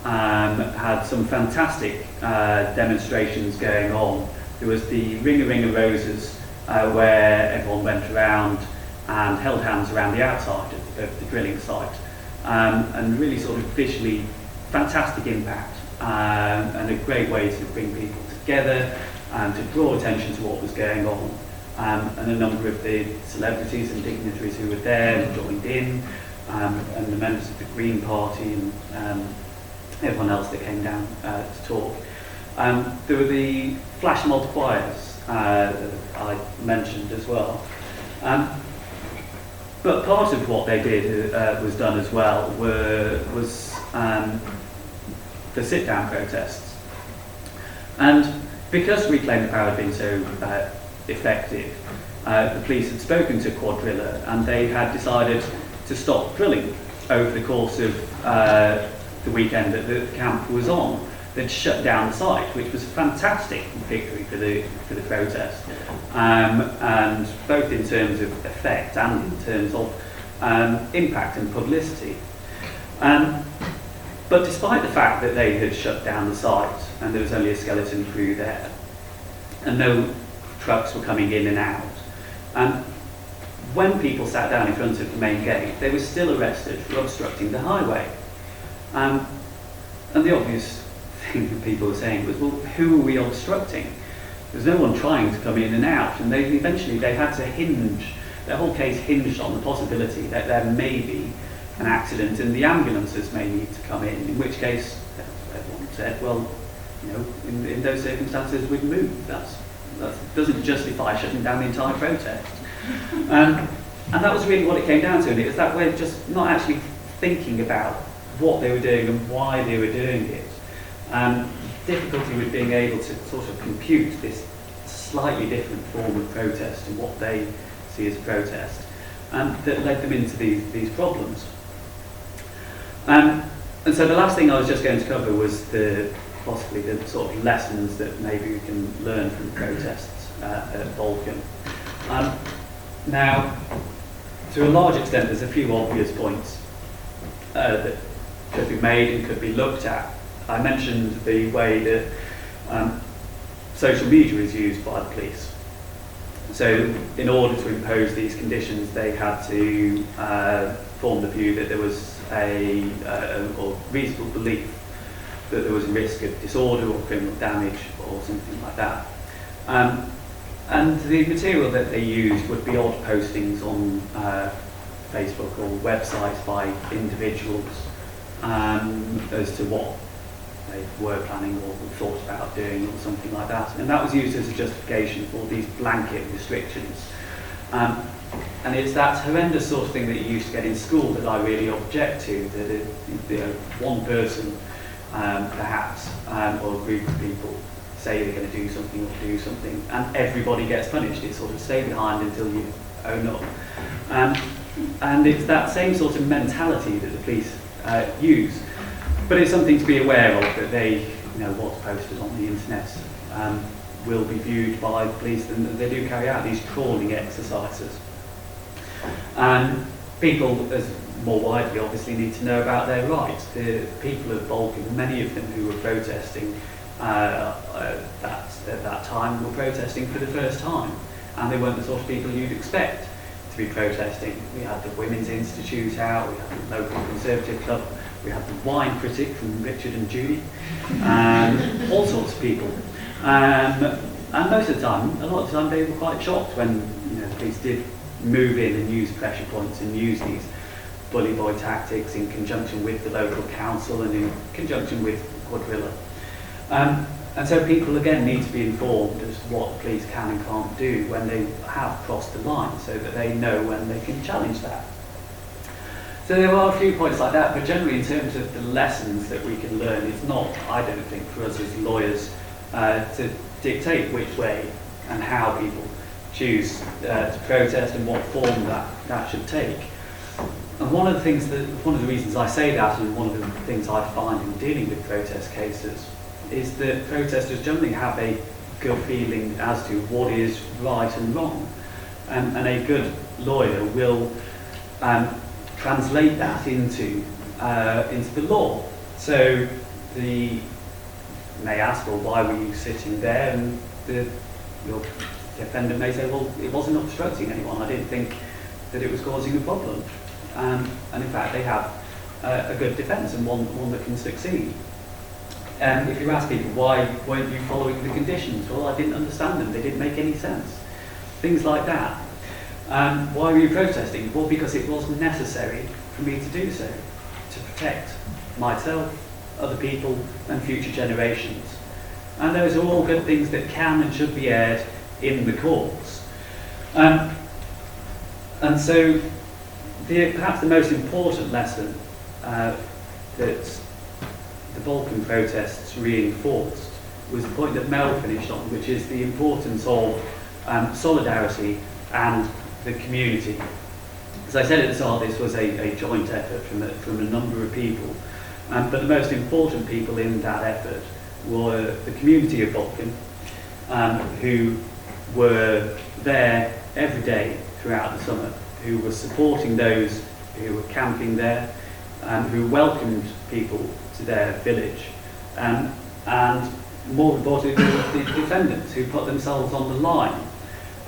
had some fantastic demonstrations going on. There was the Ring of Roses, where everyone went around and held hands around the outside of the drilling site, and really sort of visually fantastic impact, and a great way to bring people together and to draw attention to what was going on. And a number of the celebrities and dignitaries who were there joined in, and the members of the Green Party and everyone else that came down to talk. There were the flash mob choirs that I mentioned as well. But part of what they did was done as well was the sit-down protests. And because Reclaim the Power had been so effective, the police had spoken to Quadrilla and they had decided to stop drilling over the course of the weekend that the camp was on. They'd shut down the site, which was a fantastic victory for the protest, and both in terms of effect and in terms of impact and publicity. But despite the fact that they had shut down the site and there was only a skeleton crew there, and no trucks were coming in and out, when people sat down in front of the main gate, they were still arrested for obstructing the highway. And the obvious thing that people were saying was, well, who are we obstructing? There's no one trying to come in and out, and eventually they had to hinge their whole case hinged on the possibility that there may be an accident and the ambulances may need to come in which case everyone said, well, you know, in those circumstances we'd move. That doesn't justify shutting down the entire protest. And that was really what it came down to, and it was that we're just not actually thinking about what they were doing and why they were doing it. Difficulty with being able to sort of compute this slightly different form of protest and what they see as protest, that led them into these problems. And so the last thing I was just going to cover was possibly the sort of lessons that maybe we can learn from protests at Vulcan. Now, to a large extent, there's a few obvious points that could be made and could be looked at. I mentioned the way that social media is used by the police. So in order to impose these conditions, they had to form the view that there was a reasonable belief that there was a risk of disorder or criminal damage or something like that. And the material that they used would be odd postings on Facebook or websites by individuals as to what they were planning or thought about doing or something like that. And that was used as a justification for these blanket restrictions. And it's that horrendous sort of thing that you used to get in school that I really object to, that one person perhaps, or a group of people say they're going to do something, and everybody gets punished. It's sort of stay behind until you own up. And it's that same sort of mentality that the police use. But it's something to be aware of, that they, what's posted on the internet will be viewed by the police, and they do carry out these trawling exercises. And people, as more widely, obviously need to know about their rights. The people of Vulcan, many of them who were protesting at that time, were protesting for the first time, and they weren't the sort of people you'd expect to be protesting. We had the Women's Institute out, we had the local Conservative Club, we had the wine critic from Richard and Judy, all sorts of people. And most of the time, a lot of the time, they were quite shocked when the police did move in and use pressure points and use these bully boy tactics in conjunction with the local council and in conjunction with Quadrilla. And so people again need to be informed as to what the police can and can't do when they have crossed the line, so that they know when they can challenge that. So there are a few points like that, but generally in terms of the lessons that we can learn, it's not, I don't think, for us as lawyers to dictate which way and how people choose to protest and what form that should take. And one of the reasons I say that, and one of the things I find in dealing with protest cases, is that protesters generally have a good feeling as to what is right and wrong, and a good lawyer will translate that into the law. So you may ask, well, why were you sitting there? And your defendant may say, well, it wasn't obstructing anyone. I didn't think that it was causing a problem. And in fact, they have a good defence, and one that can succeed. And if you ask people, why weren't you following the conditions? Well, I didn't understand them. They didn't make any sense. Things like that. Why were you protesting? Well, because it was necessary for me to do so, to protect myself, other people, and future generations. And those are all good things that can and should be aired in the courts. And so perhaps the most important lesson that the Vulcan protests reinforced was the point that Mel finished on, which is the importance of solidarity and the community. As I said at the start, this was a joint effort from a number of people, but the most important people in that effort were the community of Vulcan, who were there every day throughout the summer, who were supporting those who were camping there, who welcomed people to their village, and more importantly, the defendants who put themselves on the line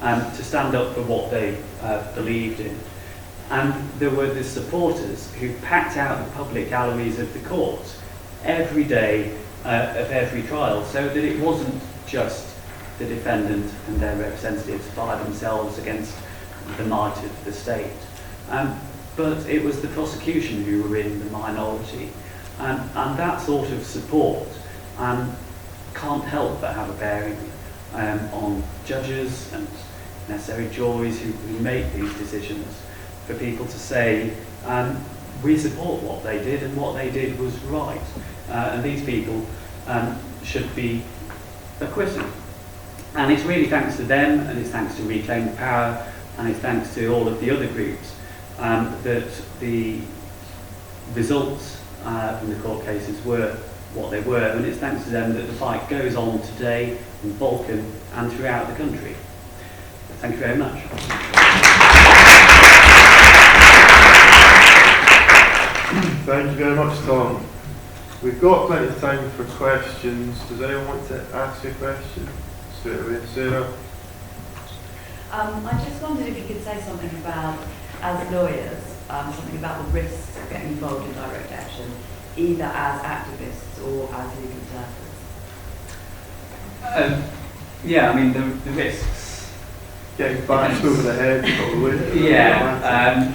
to stand up for what they believed in. And there were the supporters who packed out the public galleries of the court every day of every trial, so that it wasn't just the defendant and their representatives by themselves against the might of the state. But it was the prosecution who were in the minority. And that sort of support can't help but have a bearing on judges and necessary juries who make these decisions, for people to say, we support what they did and what they did was right. And these people should be acquitted. And it's really thanks to them, and it's thanks to Reclaim the Power, and it's thanks to all of the other groups that the results from the court cases were what they were, and it's thanks to them that the fight goes on today in Balkan and throughout the country. Thank you very much. Thank you very much, Tom. We've got plenty of time for questions. Does anyone want to ask a question? Straight away, Sarah. I just wondered if you could say something about, as lawyers, something about the risks of getting involved in direct action, either as activists or as legal interpreters. Yeah, I mean, the risks. Getting bashed over the head, probably. Yeah.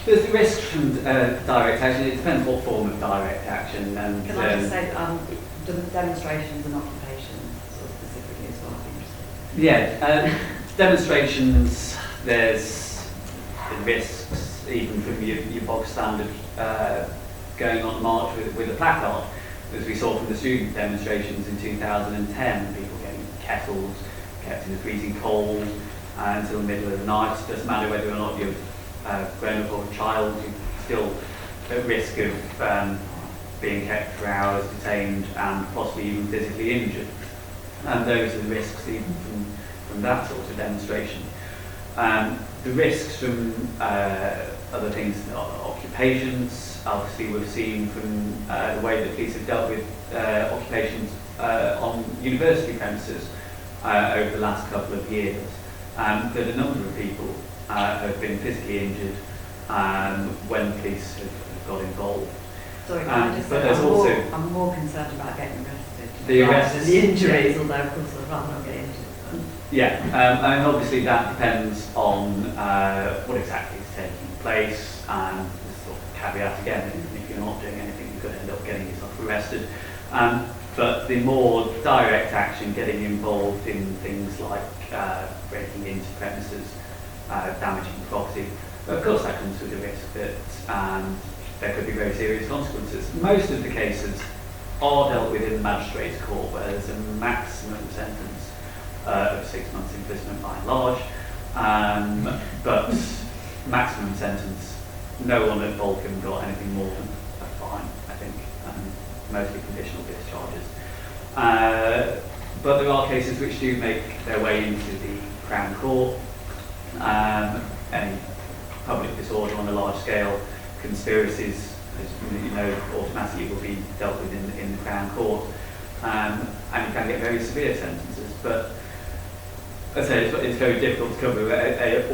There's the risk from direct action. It depends what form of direct action. And can I just say, demonstrations and occupations, sort of specifically as well, I'm interested. Yeah, demonstrations, there's the risks, even from your bog standard going on march with a placard, as we saw from the student demonstrations in 2010, people getting kettles, kept in the freezing cold until the middle of the night. It doesn't matter whether or not you're grown up or a child, you're still at risk of being kept for hours, detained, and possibly even physically injured. And those are the risks even from that sort of demonstration. The risks from other things, occupations, obviously we've seen from the way that police have dealt with occupations on university premises over the last couple of years, that a number of people have been physically injured when police have got involved. Sorry, can I just say, I'm more concerned about getting arrested than the injuries, although of course I'd rather not get injured. Yeah, and obviously that depends on what exactly is taking place, and this sort of caveat again, if you're not doing anything, you could end up getting yourself arrested. But the more direct action, getting involved in things like breaking into premises, damaging property, of course that comes with a risk that there could be very serious consequences. Most of the cases are dealt with in the magistrate's court, where there's a maximum sentence of 6 months imprisonment by and large, but maximum sentence, no one at Balkan got anything more than a fine, I think, mostly conditional discharges. But there are cases which do make their way into the Crown Court. Any public disorder on a large scale, conspiracies, as you know, automatically will be dealt with in the Crown Court, and you can get very severe sentences. But as I say, it's very difficult to cover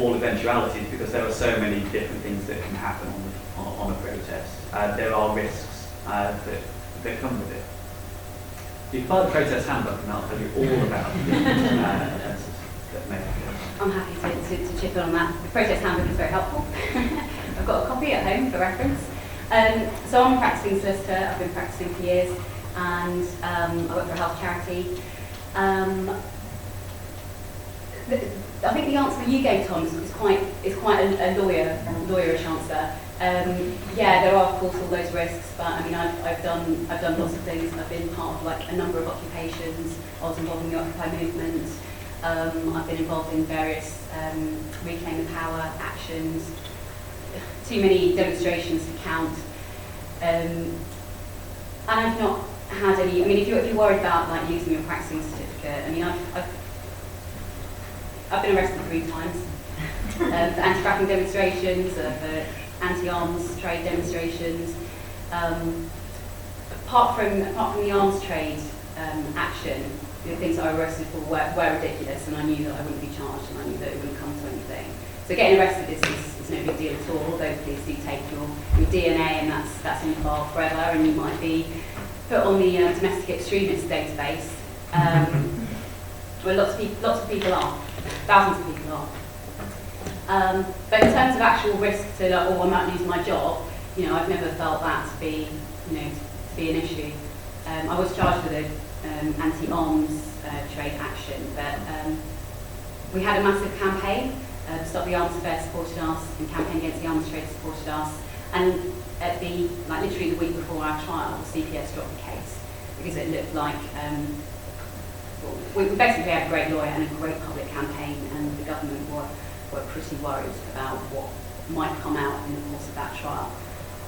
all eventualities because there are so many different things that can happen on a protest. There are risks that come with it. You can buy the protest handbook and I'll tell you all about offences that may occur. I'm happy to chip in on that. The protest handbook is very helpful. I've got a copy at home for reference. So I'm a practicing solicitor. I've been practicing for years, and I work for a health charity. I think the answer you gave, Tom, is quite a lawyerish answer. Yeah, there are of course all those risks, but I mean I've done lots of things. I've been part of like a number of occupations. I was involved in the Occupy movement. I've been involved in various Reclaim the Power actions. Too many demonstrations to count. And I've not had any. I mean, if you're worried about like losing your practicing certificate, I mean I've been arrested 3 times for anti-fracking demonstrations, for anti-arms trade demonstrations. Apart from the arms trade action, the things that I was arrested for were ridiculous, and I knew that I wouldn't be charged, and I knew that it wouldn't come to anything. So getting arrested is no big deal at all. Although police do take your DNA, and that's in file forever, and you might be put on the domestic extremist database. Where lots of people are. Thousands of people are. But in terms of actual risk to, like, oh, I might lose my job, you know, I've never felt that to be, you know, to be an issue. I was charged with an anti-arms trade action, but we had a massive campaign. Stop the Arms Affair supported us, and Campaign Against the Arms Trade supported us. And at the, like, literally the week before our trial, CPS dropped the case because it looked like we basically had a great lawyer and a great public campaign, and the government were pretty worried about what might come out in the course of that trial.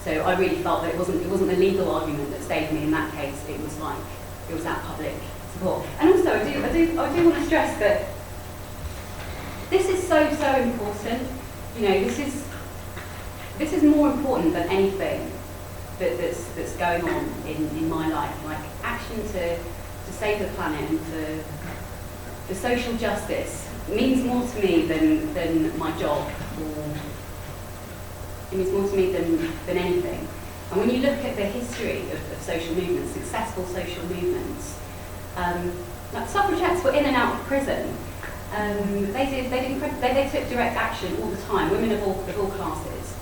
So I really felt that it wasn't the legal argument that saved me in that case. It was that public support. And also, I do want to stress that this is so important. You know, this is more important than anything that's going on in my life. Like, action to save the planet and for social justice means more to me than my job, or it means more to me than anything. And when you look at the history of social movements, successful social movements, like suffragettes were in and out of prison. They took direct action all the time. Women of all classes.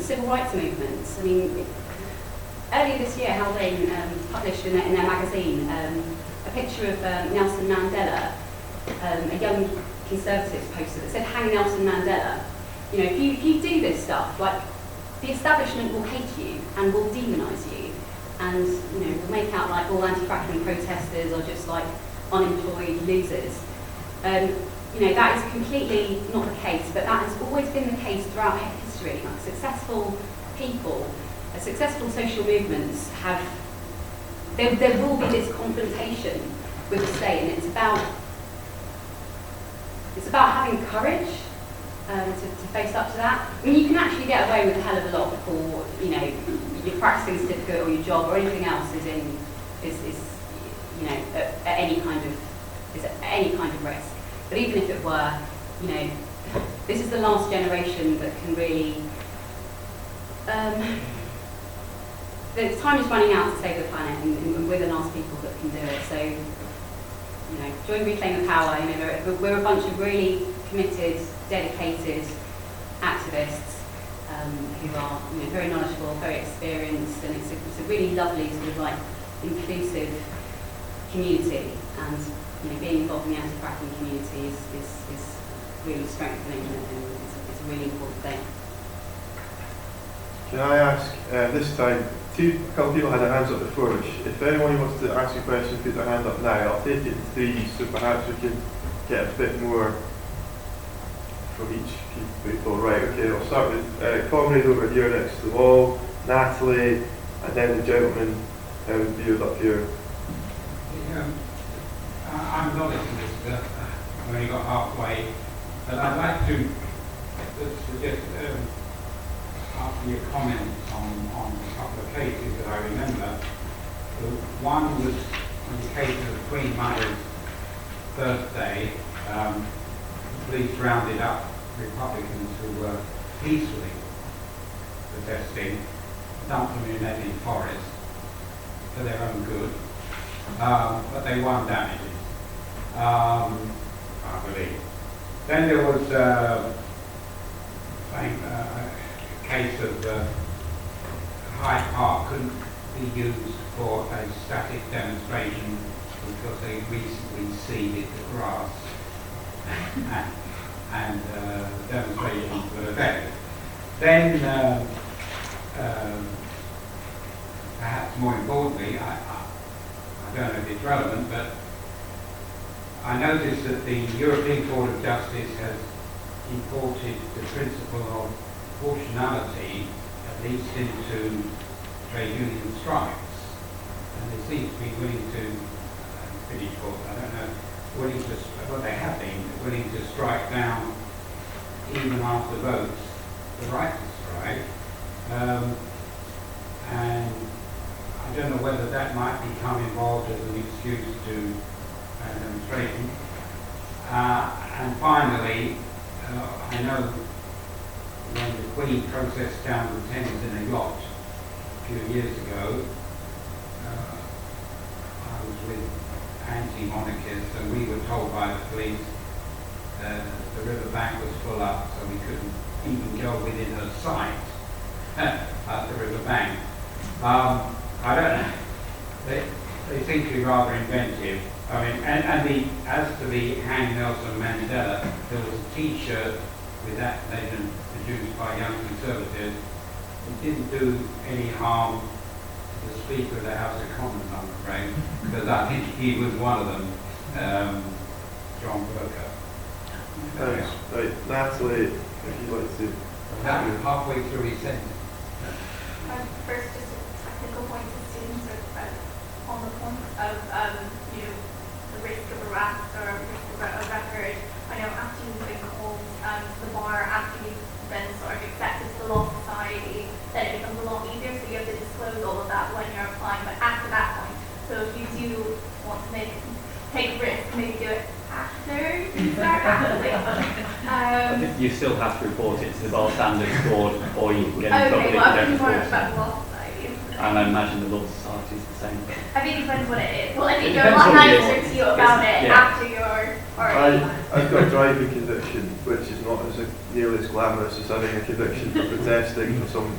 Civil rights movements. I mean, earlier this year, Haldane published in their magazine a picture of Nelson Mandela, a young Conservatives poster that said, "Hang Nelson Mandela." You know, if you do this stuff, like, the establishment will hate you and will demonise you, and, you know, will make out like all anti-fracking protesters are just like unemployed losers. You know, that is completely not the case, but that has always been the case throughout history. Like, successful people, successful social movements have, there will be this confrontation with the state, and it's about having courage to face up to that. I mean, you can actually get away with a hell of a lot before, you know, your practicing certificate or your job or anything else is you know, at any kind of risk. But even if it were, you know, this is the last generation that can really. The time is running out to save the planet, and we're the last people that can do it. So, you know, join Reclaim the Power. You know, we're a bunch of really committed, dedicated activists who are, you know, very knowledgeable, very experienced, and it's a really lovely sort of like inclusive community. And, you know, being involved in the anti-fracking community is really strengthening, and it's a really important thing. Can I ask, this time, a couple of people had their hands up before. If anyone wants to ask a question, put their hand up now. I'll take it in threes, so perhaps we can get a bit more from each people. Right, okay, I'll start with Comrade over here next to the wall, Natalie, and then the gentleman with the beard up here. I'm not into this, I've only got halfway, but I'd like to suggest, after your comments on a couple of cases that I remember. One was in the case of the Queen Mother's birthday. The police rounded up Republicans who were peacefully protesting, dumped them in Melanie Forest for their own good, but they won damages, I believe. Then there was a case of Hyde Park couldn't be used for a static demonstration because they recently seeded the grass and demonstrations were effective. Then, perhaps more importantly, I don't know if it's relevant, but I noticed that the European Court of Justice has imported the principle of proportionality, at least into trade union strikes. And they seem to be willing to, British court, I don't know, willing to, well, they have been willing to strike down, even after votes, the right to strike. And I don't know whether that might become involved as an excuse to demonstration. And finally, I know when the Queen processed down the Thames in a yacht a few years ago, I was with anti-monarchists, and we were told by the police the river bank was full up, so we couldn't even go within a sight at the river bank. I don't know. They seem to be rather inventive. I mean, as to the Hang Nelson Mandela, there was a T-shirt with that legend produced by Young Conservatives. It didn't do any harm to the Speaker of the House of Commons, I'm afraid, because I think he was one of them, John Burker. Thanks. Right, Natalie, if you'd like to. That was halfway through his sentence. First, just a technical point to students on the point of the risk of arrest or risk of a record. I know after you've been called to the bar, after you've been sort of accepted to the Law Society, then it becomes a lot easier, so you have to disclose all of that when you're applying. But after that point, so if you do want to take a risk, maybe do it after you start acting. You still have to report it to the Bar Standards Board, or you can get in trouble if you well, I'm don't thinking more report about it. the Law Society. And I imagine the Law Society is the same thing. I think it depends what it is. Well, I think It they're a depends lot what it is. nicer to you about it Yeah. after you're already. I've got a driving conviction, which is not nearly as glamorous as having a conviction for protesting for some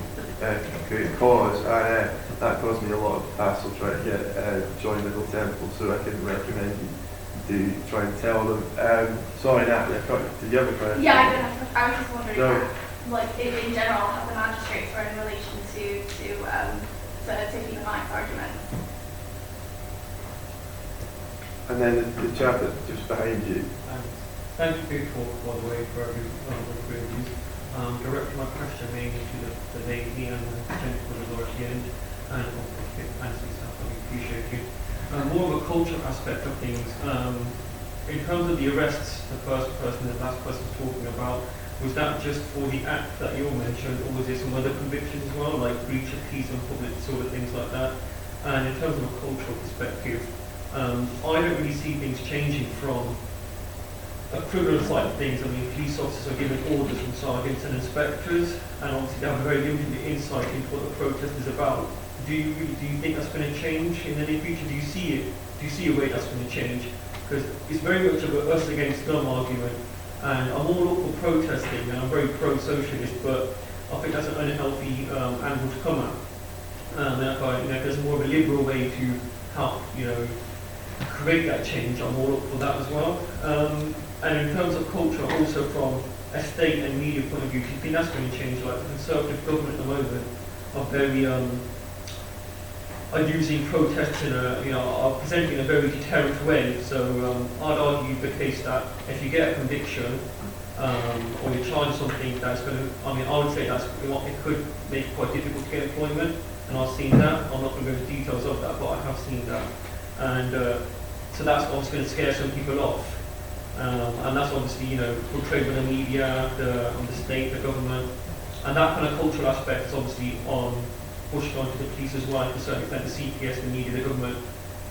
great cause, and that caused me a lot of hassle trying to get join Middle Temple, so I can recommend you to try and tell them. Sorry, Natalie, did you have a question? Yeah, I don't have. I was just wondering, No. like in general, how the magistrates were in relation to human rights arguments. And then the chap that's just behind you. Thank you for your talk, by the way, for every reviews. Directing my question mainly to the lady and the gentleman at the end, and also to Nancy South, I appreciate you. More of a cultural aspect of things. In terms of the arrests, the first person, the last person was talking about, was that just for the act that you all mentioned, or was there some other convictions as well, like breach of peace and public disorder, things like that? And in terms of a cultural perspective, I don't really see things changing from a criminal side of things. I mean, police officers are given orders from sergeants and inspectors, and obviously they have a very limited insight into what the protest is about. Do you think that's going to change in the near future? Do you see it? Do you see a way that's going to change? Because it's very much of a us against them argument, and I'm all up for protesting, and I'm very pro-socialist, but I think that's an unhealthy angle to come at. And if there's more of a liberal way to help, create that change, I'm all up for that as well. And in terms of culture, also from a state and media point of view, do you think that's going to change? Like the Conservative government at the moment are very are using protests in are presenting in a very deterrent way. So I'd argue the case that if you get a conviction or you charge something that's going to, I would say it could make it quite difficult to get employment, and I've seen that. I'm not going to go into details of that, but I have seen that. And so that's obviously going to scare some people off. And that's obviously, portrayed by the media, on the state, the government. And that kind of cultural aspect is obviously pushed onto the police as well, to a certain extent, the CPS, the media, the government,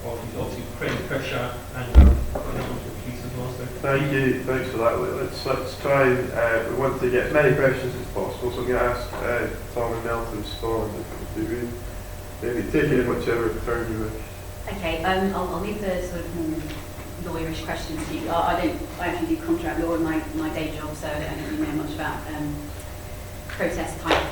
obviously creating pressure and putting it onto the police as well. So. Thank you, thanks for that. Let's try and, we want to get as many questions as possible, so I'm going to ask Tom and Mel to respond. Maybe take it in whichever turn you wish. Okay, I'll leave the sort of more lawyerish questions to you. I actually do contract law in my day job, so I don't really know much about protest type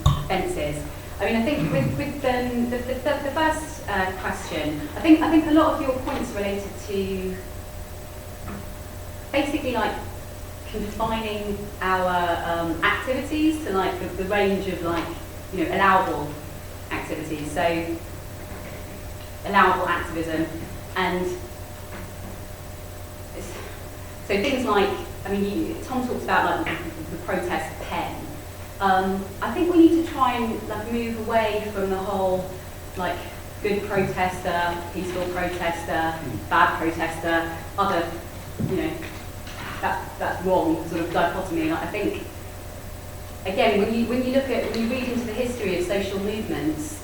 offences. I mean, I think with the first question, I think a lot of your points related to basically like confining our activities to like the range of like allowable activities. So allowable activism, and so things like, Tom talks about like the protest pen. I think we need to try and like move away from the whole like good protester, peaceful protester, bad protester, other, that's wrong sort of dichotomy. Like, I think again when you read into the history of social movements,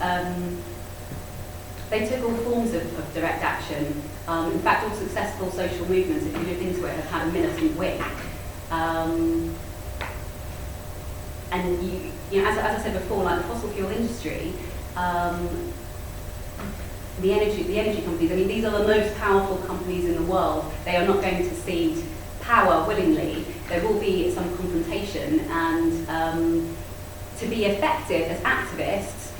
they took all forms of direct action. In fact, all successful social movements, if you look into it, have had a militant wing. And as I said before, like the fossil fuel industry, the energy companies. These are the most powerful companies in the world. They are not going to cede power willingly, there will be some confrontation, and to be effective as activists,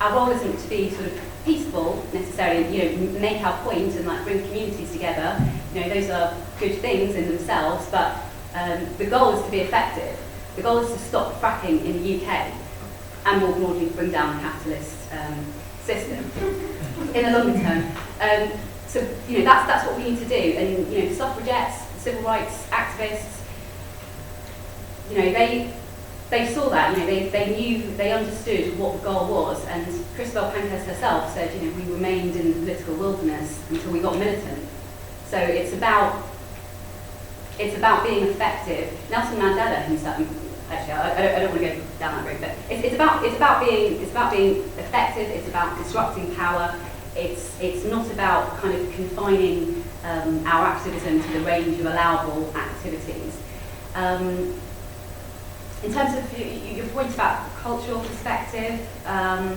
our role isn't to be sort of peaceful necessarily, you know, make our point and like bring communities together. You know, those are good things in themselves, but the goal is to be effective. The goal is to stop fracking in the UK and more broadly bring down the capitalist system in the longer term. So, you know, that's what we need to do. And, you know, the suffragettes, the civil rights activists, you know, they saw that, you know, they knew, they understood what the goal was. And Christabel Pankhurst herself said, you know, we remained in the political wilderness until we got militant. So it's about being effective. Nelson Mandela himself, actually, I don't want to go down that road, but it's about being effective. It's about disrupting power. It's not about kind of confining our activism to the range of allowable activities. In terms of your point about cultural perspective, I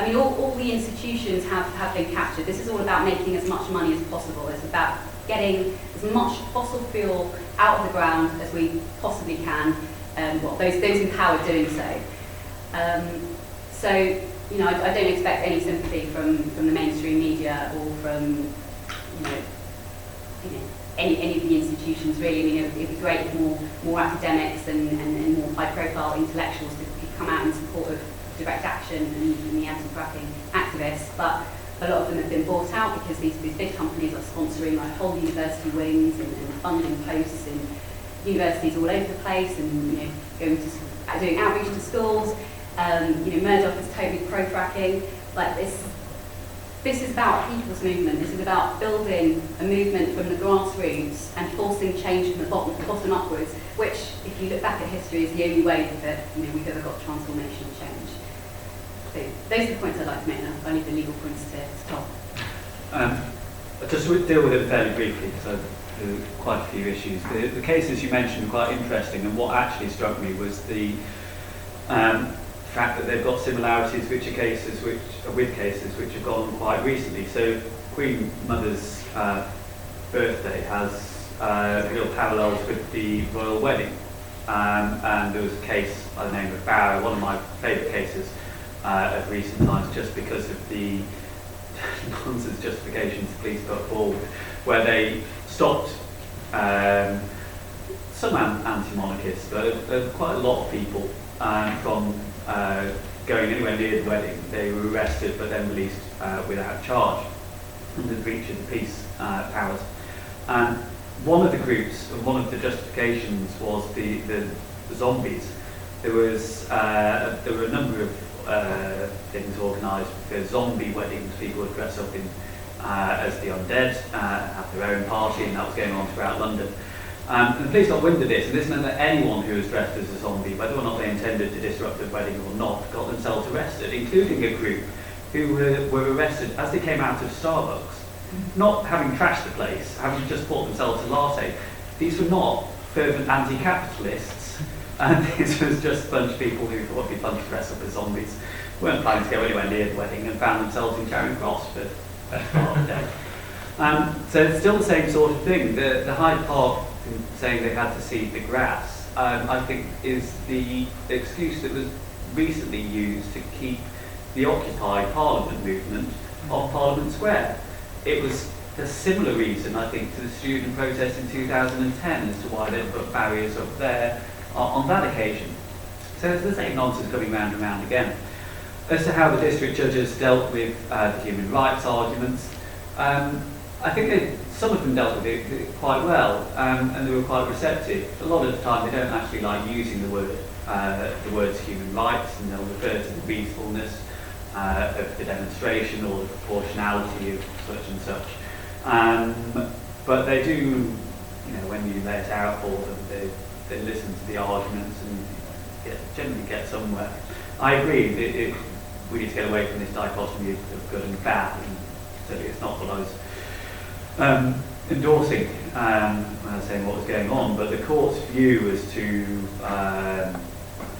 mean, all the institutions have been captured. This is all about making as much money as possible. It's about getting as much fossil fuel out of the ground as we possibly can, those in power doing so. So, you know, I don't expect any sympathy from the mainstream media or from, you know, any of the institutions really. I mean, it would be great if more academics and more high-profile intellectuals could come out in support of direct action and the anti-fracking activists, but a lot of them have been bought out because these big companies are sponsoring like whole university wings and funding posts in universities all over the place, and, you know, doing outreach to schools. You know, Murdoch is totally pro-fracking. Like this is about a people's movement. This is about building a movement from the grassroots and forcing change from the bottom upwards, which, if you look back at history, is the only way that, you know, we've ever got transformational change. So those are the points I'd like to make, and I need the legal points to Tom. I'll just deal with it fairly briefly because there are quite a few issues. The cases you mentioned are quite interesting, and what actually struck me was the fact that they've got similarities with cases which have gone on quite recently. So Queen Mother's birthday has real parallels with the royal wedding, and there was a case by the name of Barrow, one of my favourite cases of recent times, just because of the nonsense justifications the police put forward, where they stopped some anti-monarchists, but quite a lot of people from going anywhere near the wedding. They were arrested but then released without charge under the breach of the peace powers. And one of the groups, and one of the justifications was the zombies. There were a number of things organised for zombie weddings. People would dress up in as the undead, have their own party, and that was going on throughout London. And the police got wind of this, and this meant that anyone who was dressed as a zombie, whether or not they intended to disrupt the wedding or not, got themselves arrested, including a group who were arrested as they came out of Starbucks, not having trashed the place, having just bought themselves a latte. These were not fervent anti-capitalists, and this was just a bunch of people who thought it'd be fun to dress up as zombies, weren't planning to go anywhere near the wedding, and found themselves in Charing Cross for part of the day. So it's still the same sort of thing. The Hyde Park saying they had to seed the grass, I think, is the excuse that was recently used to keep the Occupy Parliament movement off Parliament Square. It was a similar reason, I think, to the student protest in 2010 as to why they put barriers up there on that occasion. So it's the same nonsense coming round and round again. As to how the district judges dealt with the human rights arguments, I think some of them dealt with it quite well, and they were quite receptive. A lot of the time they don't actually like using the words human rights, and they'll refer to the reasonableness of the demonstration or the proportionality of such and such. But they do, you know, when you lay it out for them, they listen to the arguments and generally get somewhere. I agree, we need to get away from this dichotomy of good and bad, and certainly it's not what I was endorsing when I was saying what was going on, but the court's view as to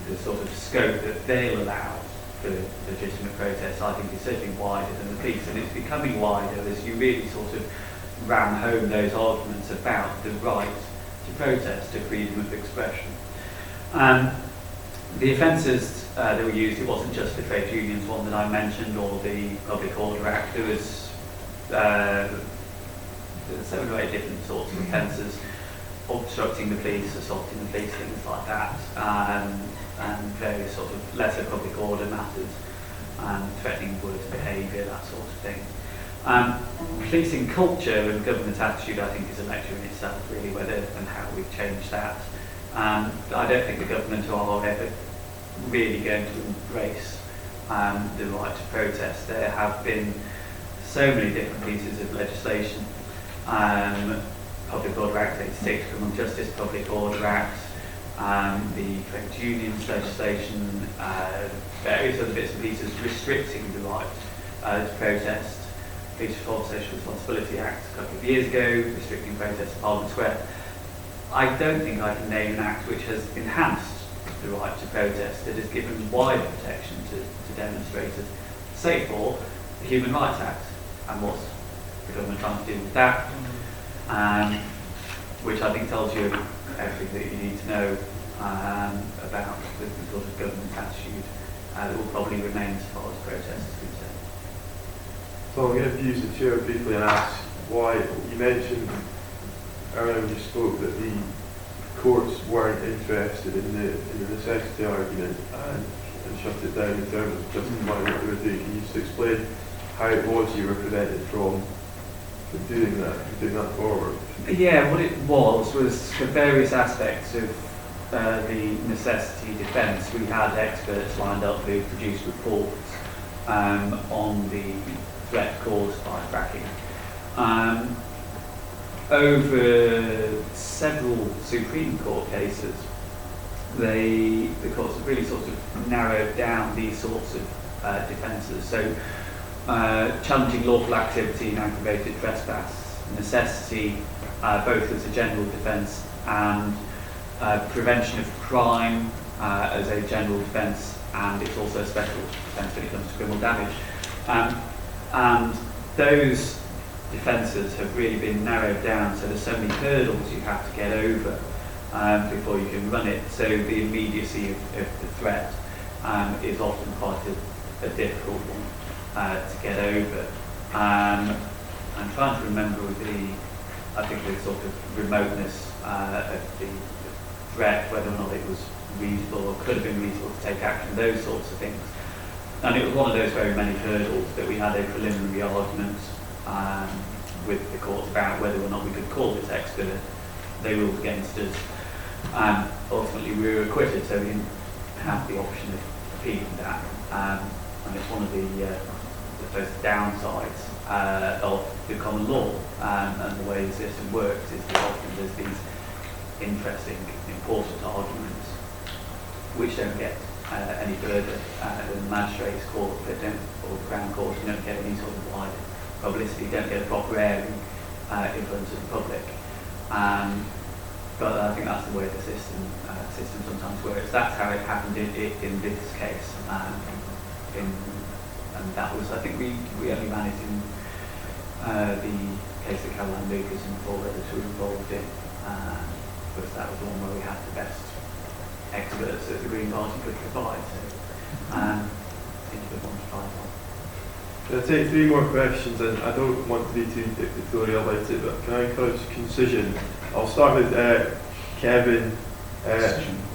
the sort of scope that they'll allow for legitimate protests, I think, is certainly wider than the police, and it's becoming wider as you really sort of ram home those arguments about the right to protest, to freedom of expression. The offences that were used, it wasn't just the trade unions one that I mentioned, or the Public Order Act. There was 7 or 8 different sorts of offences: obstructing the police, assaulting the police, things like that, and various sort of lesser public order matters, threatening words, behaviour, that sort of thing. Policing culture and government attitude, I think, is a lecture in itself, really, whether and how we've changed that. I don't think the government are ever really going to embrace the right to protest. There have been so many different pieces of legislation. Public Order Act 86, Criminal Justice Public Order Act, the trade unions legislation, various other bits and pieces restricting the right to protest. Police Reform Social Responsibility Act a couple of years ago, restricting protest at Parliament Square. I don't think I can name an act which has enhanced the right to protest, that has given wider protection to demonstrators, save for the Human Rights Act, and what's the government trying to do with that, which I think tells you everything that you need to know about the sort of government attitude that will probably remain as far as protest is concerned. So I'm going to use the chair briefly and ask why you mentioned earlier when you spoke that the courts weren't interested in the necessity argument and shut it down in terms of justifying what they were doing. Can you just explain how it was you were prevented from doing that forward? Yeah, what it was for various aspects of the necessity defence, we had experts lined up who produced reports on the threat caused by fracking. Over several Supreme Court cases, the courts have really sort of narrowed down these sorts of defences. So, challenging lawful activity and aggravated trespass, necessity, both as a general defence and prevention of crime as a general defence, and it's also a special defence when it comes to criminal damage. And those defences have really been narrowed down, so there's so many hurdles you have to get over before you can run it. So the immediacy of the threat is often quite a difficult one to get over. I'm trying to remember I think the sort of remoteness of the threat, whether or not it was reasonable or could have been reasonable to take action, those sorts of things. And it was one of those very many hurdles that we had a preliminary argument with the court about whether or not we could call this expert. They ruled against us. Ultimately, we were acquitted, so we didn't have the option of appealing that. And it's one of the downsides of the common law and the way the system works is that often there's these interesting, important arguments which don't get any further than the magistrates' court, or the Crown Court, you don't get any sort of wide publicity, you don't get a proper airing in front of the public. But I think that's the way the system sometimes works. That's how it happened in this case. And that was, I think, we only managed in the case of Caroline Lucas and 4 others who were involved in, because that was the one where we had the best experts that the Green Party could provide. So I think it was one to try on. Can I take 3 more questions? And I don't want to be too dictatorial about it, but can I encourage concision? I'll start with Kevin,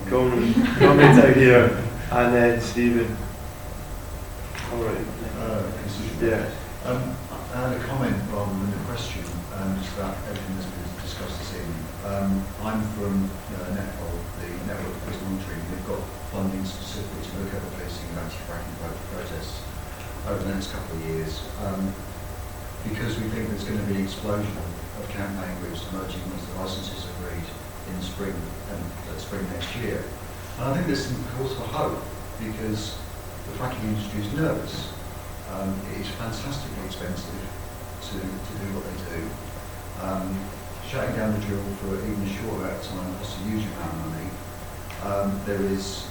comment out here, and then Stephen. All right. Yeah. I had a comment rather than a question, just about everything that's been discussed this evening. I'm from Netpol, the Network of Police Monitoring. They've got funding specifically to look at the policing of anti-fracking protests over the next couple of years, because we think there's going to be an explosion of campaign groups emerging once the licences are agreed in spring next year. And I think there's some cause for hope, because the fracking industry is nervous. It is fantastically expensive to do what they do. Shutting down the drill for even a short amount of time costs a huge amount of money. There is,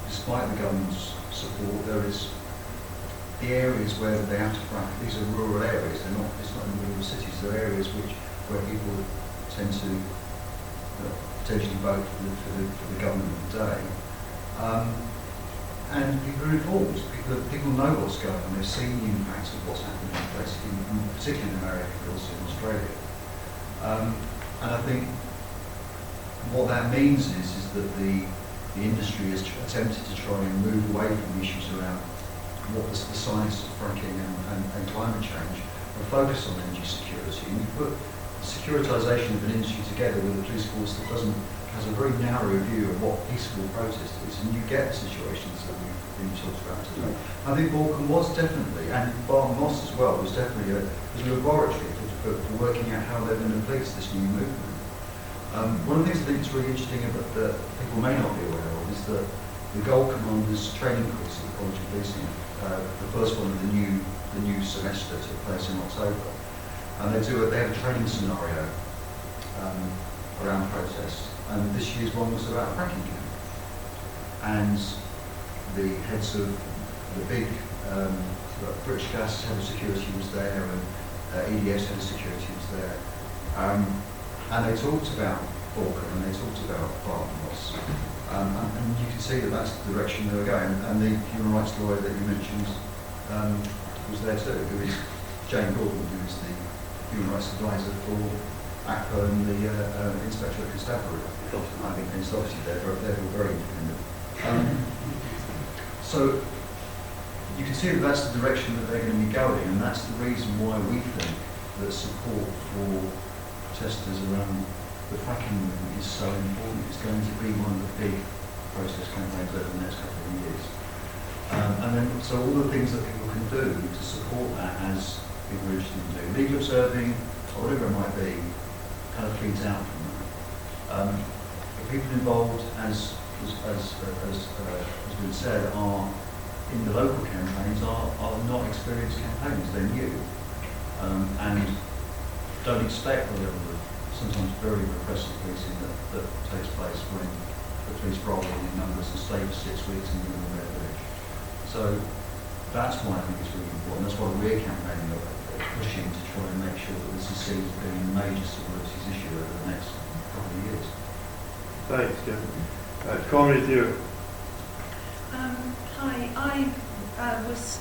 despite the government's support, there is the areas where they have to frack. These are rural areas. It's not in the capital cities. They're areas where people tend to potentially vote for the government of the day. And people are informed. People know what's going on. They've seen the impacts of what's happening in places, particularly in America, but also in Australia. And I think what that means is that the industry has attempted to try and move away from the issues around what was the science of fracking and climate change, and focus on energy security. And you put the securitisation of an industry together with a police force that has a very narrow view of what peaceful protest is, and you get the situations that we've been talked about today. I think Balkan was definitely, and Barton Moss as well, was definitely a laboratory for working out how they're going to police this new movement. One of the things I think is really interesting about that people may not be aware of is that the Gold Commanders training course at the College of Policing, the first one of the new semester took place in October, and they have a training scenario around protests, and this year's one was about fracking camp, and the heads of the big British Gas head of security was there, and EDS head of security was there, and they talked about Balkan and they talked about Barton Moss. And you can see that that's the direction they were going. And the human rights lawyer that you mentioned was there too, who is Jane Gordon, who is the human rights advisor for ACPA and the Inspector of Constabulary. I think it's obviously they're very independent. So you can see that that's the direction that they're going to be going, and that's the reason why we think that support for protesters around the fracking movement is so important. It's going to be one of the big protest campaigns over the next couple of years. And then, so all the things that people can do to support that as people are interested in doing. Legal observing, or whatever it might be, kind of feeds out from that. The people involved, as has been said, are in the local campaigns are not experienced campaigners, they're new. And don't expect the level of sometimes very repressive policing that takes place when the police roll in numbers and stay for 6 weeks in the middle of their village. So that's why I think it's really important. That's why we're campaigning, pushing to try and make sure that this is seen as being a major civil liberties issue over the next couple of years. Thanks, Kim. Comrade here. Hi, I was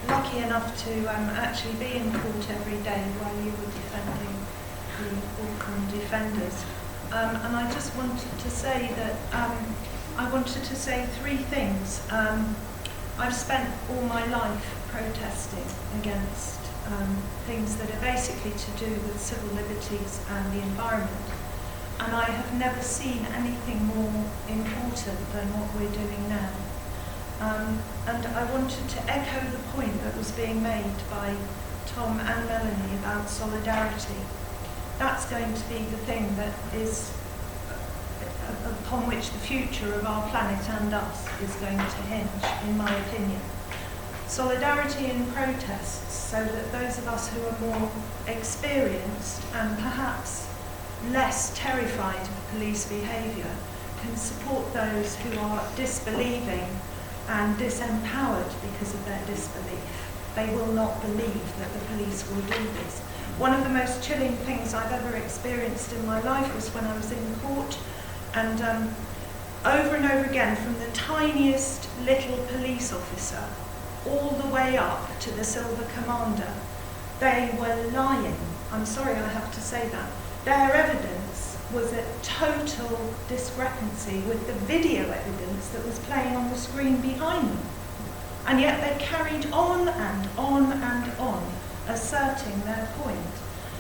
lucky enough to actually be in court every day while you were defending the Balkan defenders. And I just wanted to say that I wanted to say three things. I've spent all my life protesting against things that are basically to do with civil liberties and the environment. And I have never seen anything more important than what we're doing now. And I wanted to echo the point that was being made by Tom and Melanie about solidarity. That's going to be the thing that is upon which the future of our planet and us is going to hinge, in my opinion. Solidarity in protests, so that those of us who are more experienced and perhaps less terrified of police behaviour can support those who are disbelieving and disempowered because of their disbelief. They will not believe that the police will do this. One of the most chilling things I've ever experienced in my life was when I was in court, and over and over again, from the tiniest little police officer all the way up to the silver commander, they were lying. I'm sorry I have to say that. Their evidence was a total discrepancy with the video evidence that was playing on the screen behind them. And yet they carried on and on and on, asserting their point.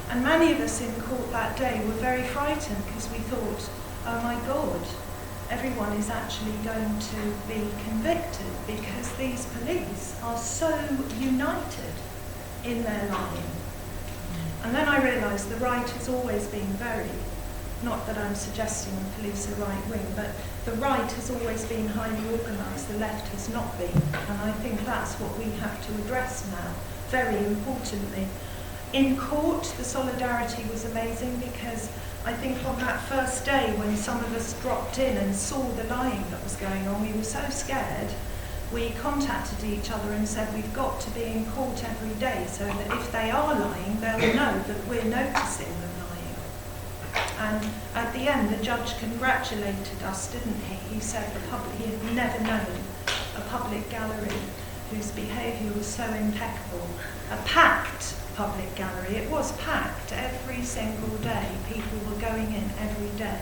And many of us in court that day were very frightened because we thought, oh my God, everyone is actually going to be convicted because these police are so united in their lying. And then I realised the right has always been very, not that I'm suggesting the police are right-wing, but the right has always been highly organised, the left has not been. And I think that's what we have to address now, very importantly. In court, the solidarity was amazing because I think on that first day when some of us dropped in and saw the lying that was going on, we were so scared we contacted each other and said we've got to be in court every day so that if they are lying, they'll know that we're noticing them lying. And at the end, the judge congratulated us, didn't he? He said he had never known a public gallery whose behaviour was so impeccable. A packed public gallery. It was packed every single day. People were going in every day.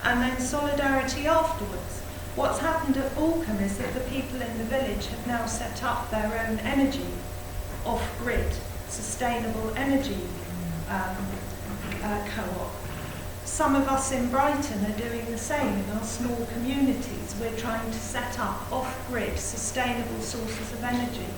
And then solidarity afterwards. What's happened at Balcombe is that the people in the village have now set up their own energy, off-grid, sustainable energy co-op. Some of us in Brighton are doing the same in our small communities. We're trying to set up off-grid, sustainable sources of energy.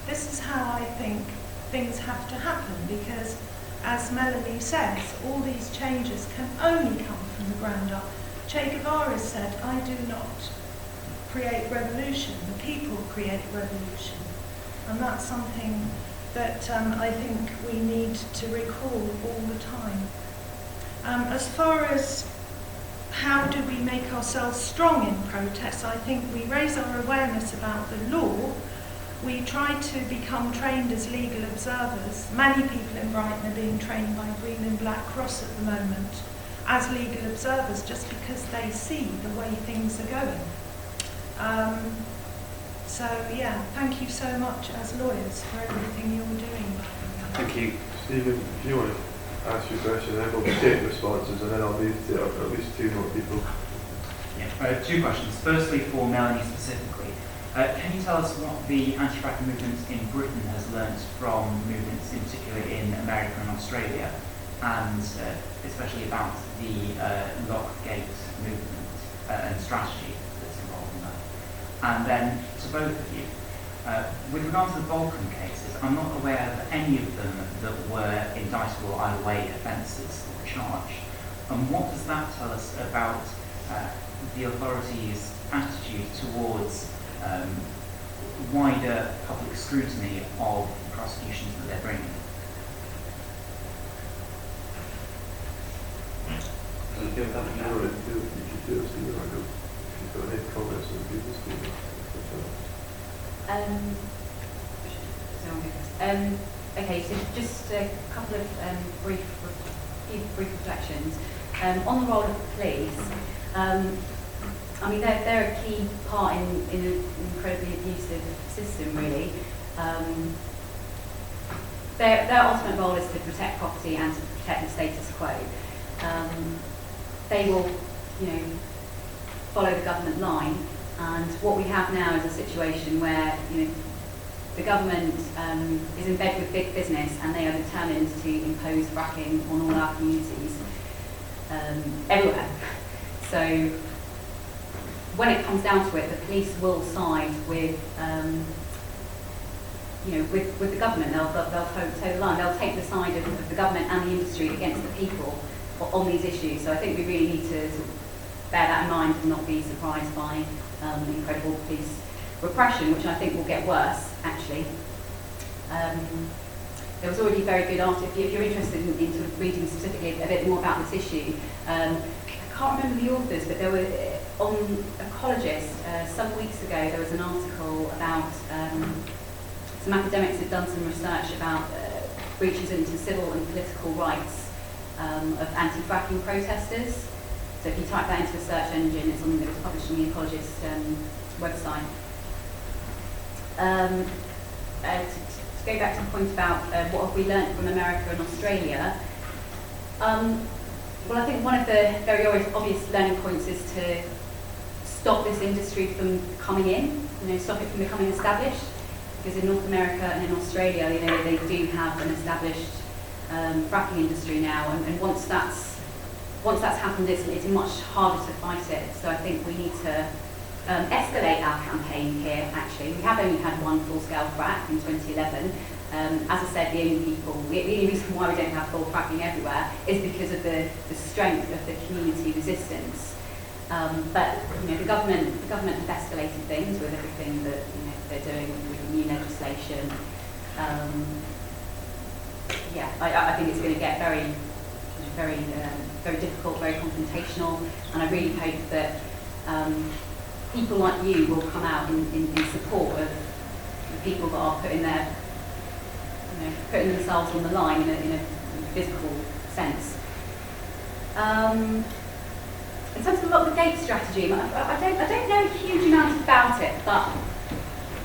This is how I think things have to happen, because, as Melanie says, all these changes can only come from the ground up. Che Guevara said, I do not create revolution, the people create revolution. And that's something that I think we need to recall all the time. As far as how do we make ourselves strong in protests, I think we raise our awareness about the law. We try to become trained as legal observers. Many people in Brighton are being trained by Green and Black Cross at the moment as legal observers, just because they see the way things are going. So yeah, thank you so much as lawyers for everything you're doing. Thank you. Stephen, if you want to ask your question, then we'll take responses and then I'll move to at least two more people. Yeah, two questions. Firstly, for Melanie specifically, can you tell us what the anti-fracking movement in Britain has learnt from movements, in particular in America and Australia, and especially about the lock-gate movement and strategy that's involved in that? And then to both of you, with regard to the Balcombe cases, I'm not aware of any of them that were indictable either way, offences or charged. And what does that tell us about the authorities' attitude towards wider public scrutiny of prosecutions that they're bringing? You can do it, Stephen. I don't. If you've got any comments on people speaking. Okay, so just a couple of brief reflections. On the role of the police, I mean, they're a key part in an incredibly abusive system, really. Their ultimate role is to protect property and to protect the status quo. They will, follow the government line, and what we have now is a situation where, the government is in bed with big business, and they are determined to impose fracking on all our communities everywhere. So when it comes down to it, the police will side with, with the government. They'll toe the line. They'll take the side of the government and the industry against the people on these issues. So I think we really need to bear that in mind and not be surprised by incredible police repression, which I think will get worse, actually. There was already a very good article, if you're interested in sort of reading specifically a bit more about this issue. I can't remember the authors, but there were, on Ecologist, some weeks ago, there was an article about some academics had done some research about breaches into civil and political rights of anti-fracking protesters. So if you type that into a search engine, it's something that was published on the Ecologist website. To go back to the point about what have we learnt from America and Australia, well, I think one of the very obvious learning points is to stop this industry from coming in, stop it from becoming established. Because in North America and in Australia, they do have an established fracking industry now, and once that's happened, it's much harder to fight it. So I think we need to escalate our campaign here. Actually, we have only had one full-scale frack in 2011. As I said, the only reason why we don't have full fracking everywhere is because of the strength of the community resistance. But the government have escalated things with everything that they're doing with new legislation. I think it's going to get very difficult, very confrontational, and I really hope that people like you will come out in support of the people that are putting their, putting themselves on the line in a physical sense. In terms of the gate strategy, I don't know a huge amount about it, but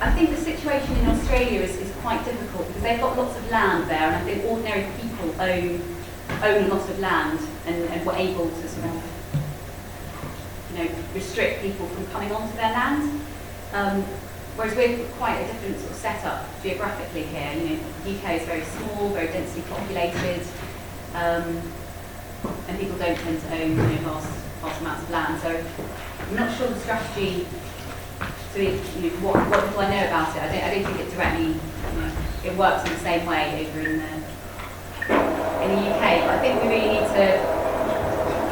I think the situation in Australia is quite difficult because they've got lots of land there, and I think ordinary people own a lot of land and were able to sort of, restrict people from coming onto their land. Whereas we're quite a different sort of setup geographically here. The UK is very small, very densely populated, and people don't tend to own vast amounts of land. So I'm not sure the strategy. So what do I know about it? I don't think it directly it works in the same way over in the UK. But I think we really need to.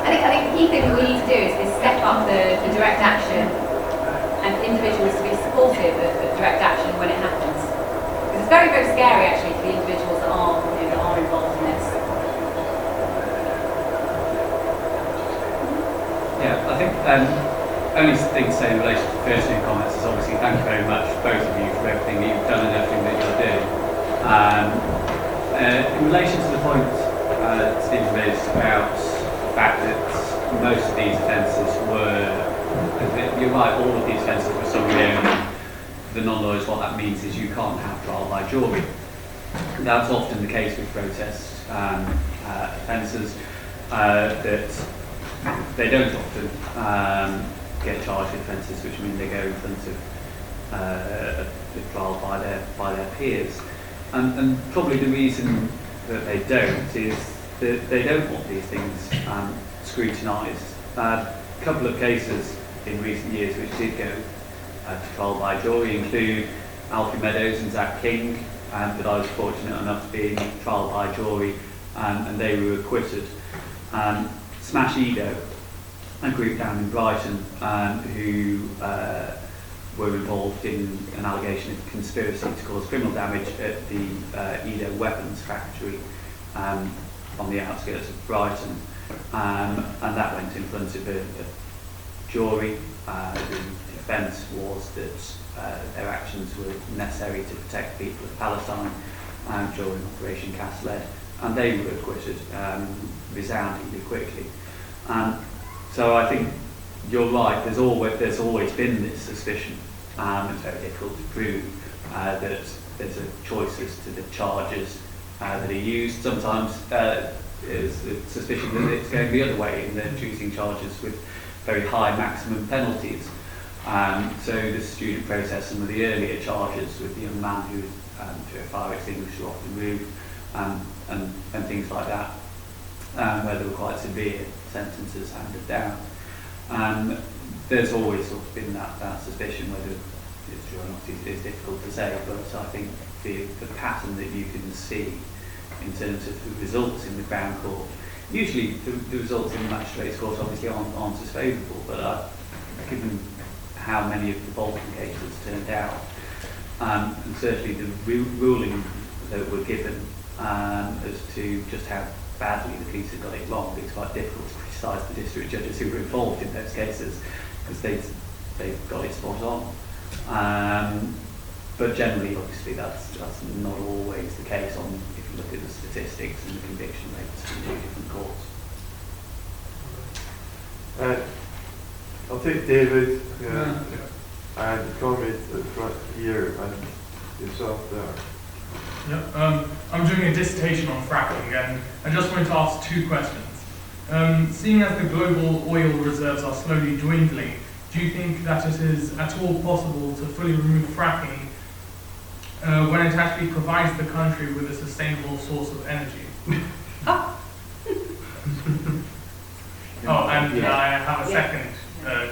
I think the key thing that we need to do is step up the direct action and for individuals to be supportive of direct action when it happens. Because it's very, very scary actually for the individuals that are involved in this. Yeah, I think only thing to say in relation to the first two comments is obviously thank you very much, both of you, for everything you've done and everything that you're doing. In relation to the point Stephen raised about the fact that most of these offences were, you're right, all of these offences were summary only. The non-lawyers, what that means is you can't have trial by jury. That's often the case with protest offences, that they don't often get charged with offences, which mean they go in front of the trial by their peers. And probably the reason that they don't is that they don't want these things scrutinised. A couple of cases in recent years which did go to trial by jury include Alfie Meadows and Zach King, that I was fortunate enough to be in trial by jury, and they were acquitted. Smash Edo, a group down in Brighton, who were involved in an allegation of conspiracy to cause criminal damage at the Edo weapons factory on the outskirts of Brighton, and that went in front of a jury. The defence was that their actions were necessary to protect the people of Palestine during Operation Cast Lead, and they were acquitted resoundingly quickly. So I think you're right. There's always been this suspicion. It's very difficult to prove that there's a choice as to the charges that are used. Sometimes there's a suspicion that it's going the other way, and they're choosing charges with very high maximum penalties. So the student process, some of the earlier charges with the young man who threw a fire extinguisher off the roof, and things like that, where there were quite severe sentences handed down. There's always sort of been that suspicion, whether it's true or not is difficult to say, but I think the pattern that you can see in terms of the results in the Crown Court, usually the results in the Magistrates Court obviously aren't as favourable, but given how many of the Bolton cases turned out, and certainly the ruling that were given as to just how badly the police had got it wrong, it's quite difficult to criticise the district judges who were involved in those cases, because they've got it spot on. But generally, obviously, that's not always the case if you look at the statistics and the conviction rates in two different courts. I'll take David and comment at the front here and yourself there. Yeah, I'm doing a dissertation on fracking, and I just wanted to ask two questions. Seeing as the global oil reserves are slowly dwindling, do you think that it is at all possible to fully remove fracking when it actually provides the country with a sustainable source of energy? I have a second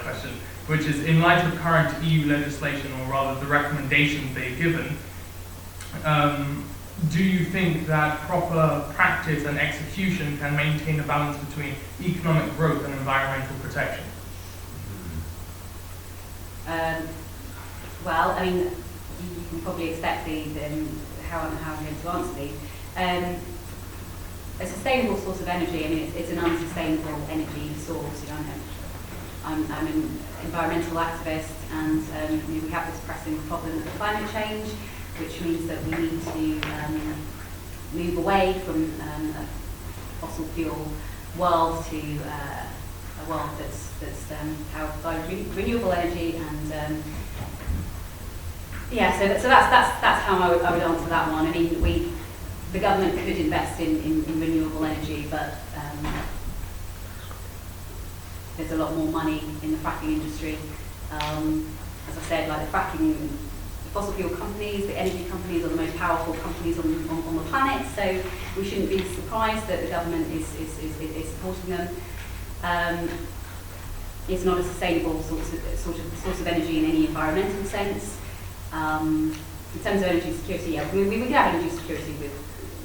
question, which is, in light of current EU legislation, or rather the recommendations they've given, do you think that proper practice and execution can maintain a balance between economic growth and environmental protection? Well, I mean, you can probably expect how I'm going to answer these. A sustainable source of energy, I mean, it's an unsustainable energy source. I'm an environmental activist, and we have this pressing problem of climate change, which means that we need to move away from a fossil fuel world to a world that's powered by renewable energy, and so that's how I would answer that one. I mean, the government could invest in renewable energy, but there's a lot more money in the fracking industry. As I said, like the fossil fuel companies, the energy companies are the most powerful companies on the planet, so we shouldn't be surprised that the government is supporting them. It's not a sustainable source of energy in any environmental sense. In terms of energy security, yeah, we can have energy security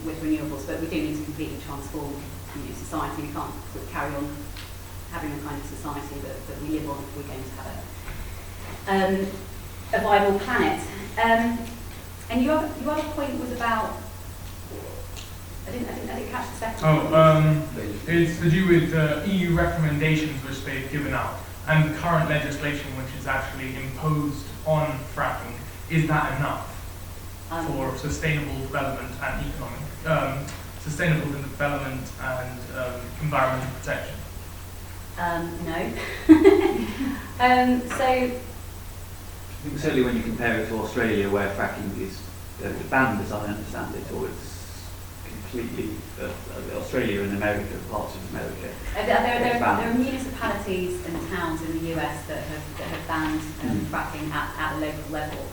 with renewables, but we do need to completely transform society. We can't sort of carry on having the kind of society that we live on if we're going to have a viable planet. And your other point was about, I didn't catch the second. It's to do with EU recommendations which they've given out and current legislation which is actually imposed on fracking. Is that enough for sustainable development and economic, sustainable development and environmental protection? No. So, I think certainly when you compare it to Australia, where fracking is banned, as I understand it, or it's completely Australia and America, parts of America. There are municipalities and towns in the US that have banned fracking at a local level,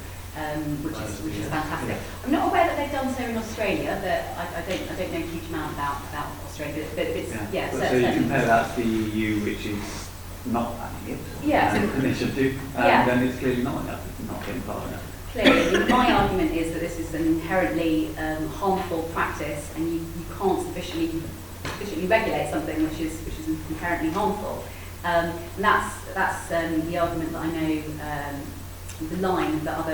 which is fantastic. I'm not aware that they've done so in Australia, but I don't know a huge amount about Australia. But it's so you compare that to the EU, which is not banning it, and it should do, then it's clearly not enough. It's not getting far enough. Clearly, my argument is that this is an inherently harmful practice, and you can't sufficiently regulate something which is inherently harmful. And that's the argument that I know, the line that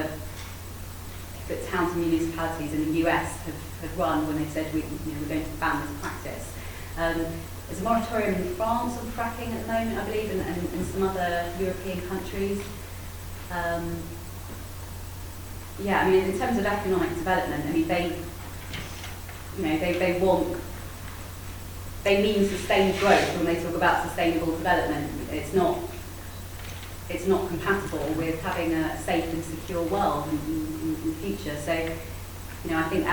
that towns and municipalities in the US have run when they've said we're going to ban this practice. There's a moratorium in France on fracking at the moment, I believe, and some other European countries. I mean, in terms of economic development, I mean, they mean sustained growth when they talk about sustainable development. It's not compatible with having a safe and secure world in the future. So, I think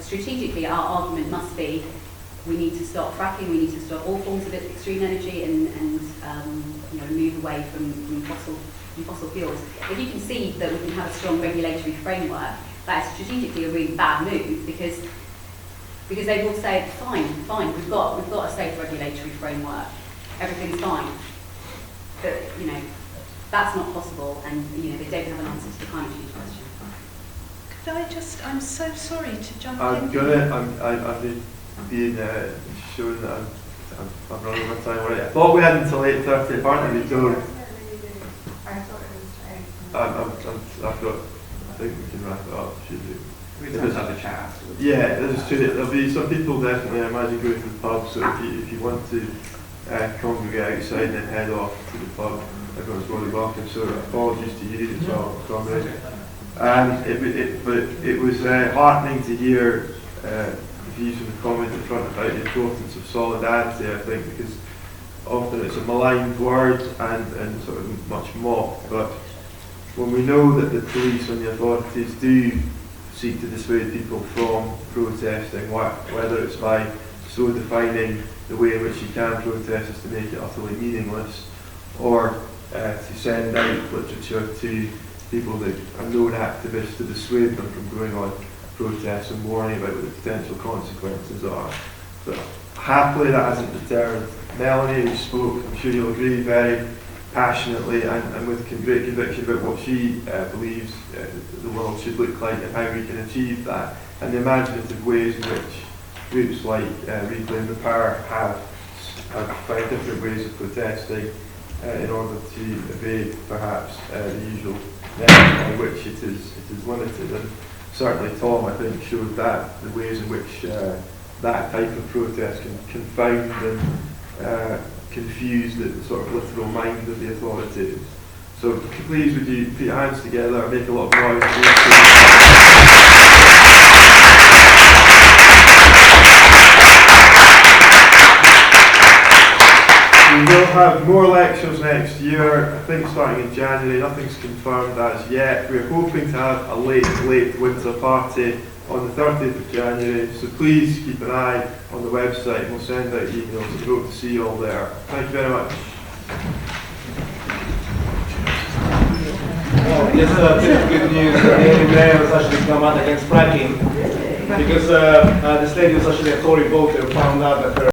strategically our argument must be we need to stop fracking, we need to stop all forms of extreme energy and move away from fossil fuels. If you can see that we can have a strong regulatory framework, that is strategically a really bad move because they will say, fine, we've got a safe regulatory framework, everything's fine. But that's not possible, and they don't have an answer to the climate change question. Could I just? I'm so sorry to jump in. I've been shown that I'm running my time already. I thought we had until 8:30. Apparently we don't. I think we can wrap it up. Should we? We just have a chat afterwards. Yeah, this is true. There'll be some people definitely, I imagine, going to the pub. So if you want to congregate outside and then head off to the pub, everyone's more than welcome. So apologies to you as well, comrade. And it was heartening to hear the views from the comment in front about the importance of solidarity. I think because often it's a maligned word and sort of much mocked, but when we know that the police and the authorities do seek to dissuade people from protesting, whether it's by so defining the way in which you can protest as to make it utterly meaningless, or to send out literature to people that are known activists to dissuade them from going on protests and warning about what the potential consequences are. But happily that hasn't deterred Melanie, who spoke, I'm sure you'll agree, very passionately and with great conviction about what she believes the world should look like and how we can achieve that, and the imaginative ways in which groups like Reclaim the Power have found different ways of protesting in order to evade perhaps the usual methods by which it is limited. And certainly Tom, I think, showed that the ways in which that type of protest can confound and confuse the sort of literal mind of the authorities. So please would you put your hands together and make a lot of noise. We will have more lectures next year, I think starting in January. Nothing's confirmed as yet. We're hoping to have a late winter party on the 30th of January, so please keep an eye on the website. We'll send out emails and we hope to see you all there. Thank you very much. Just a bit of good news. The Daily Mail has actually come out against fracking because this lady was actually a Tory voter, found out that her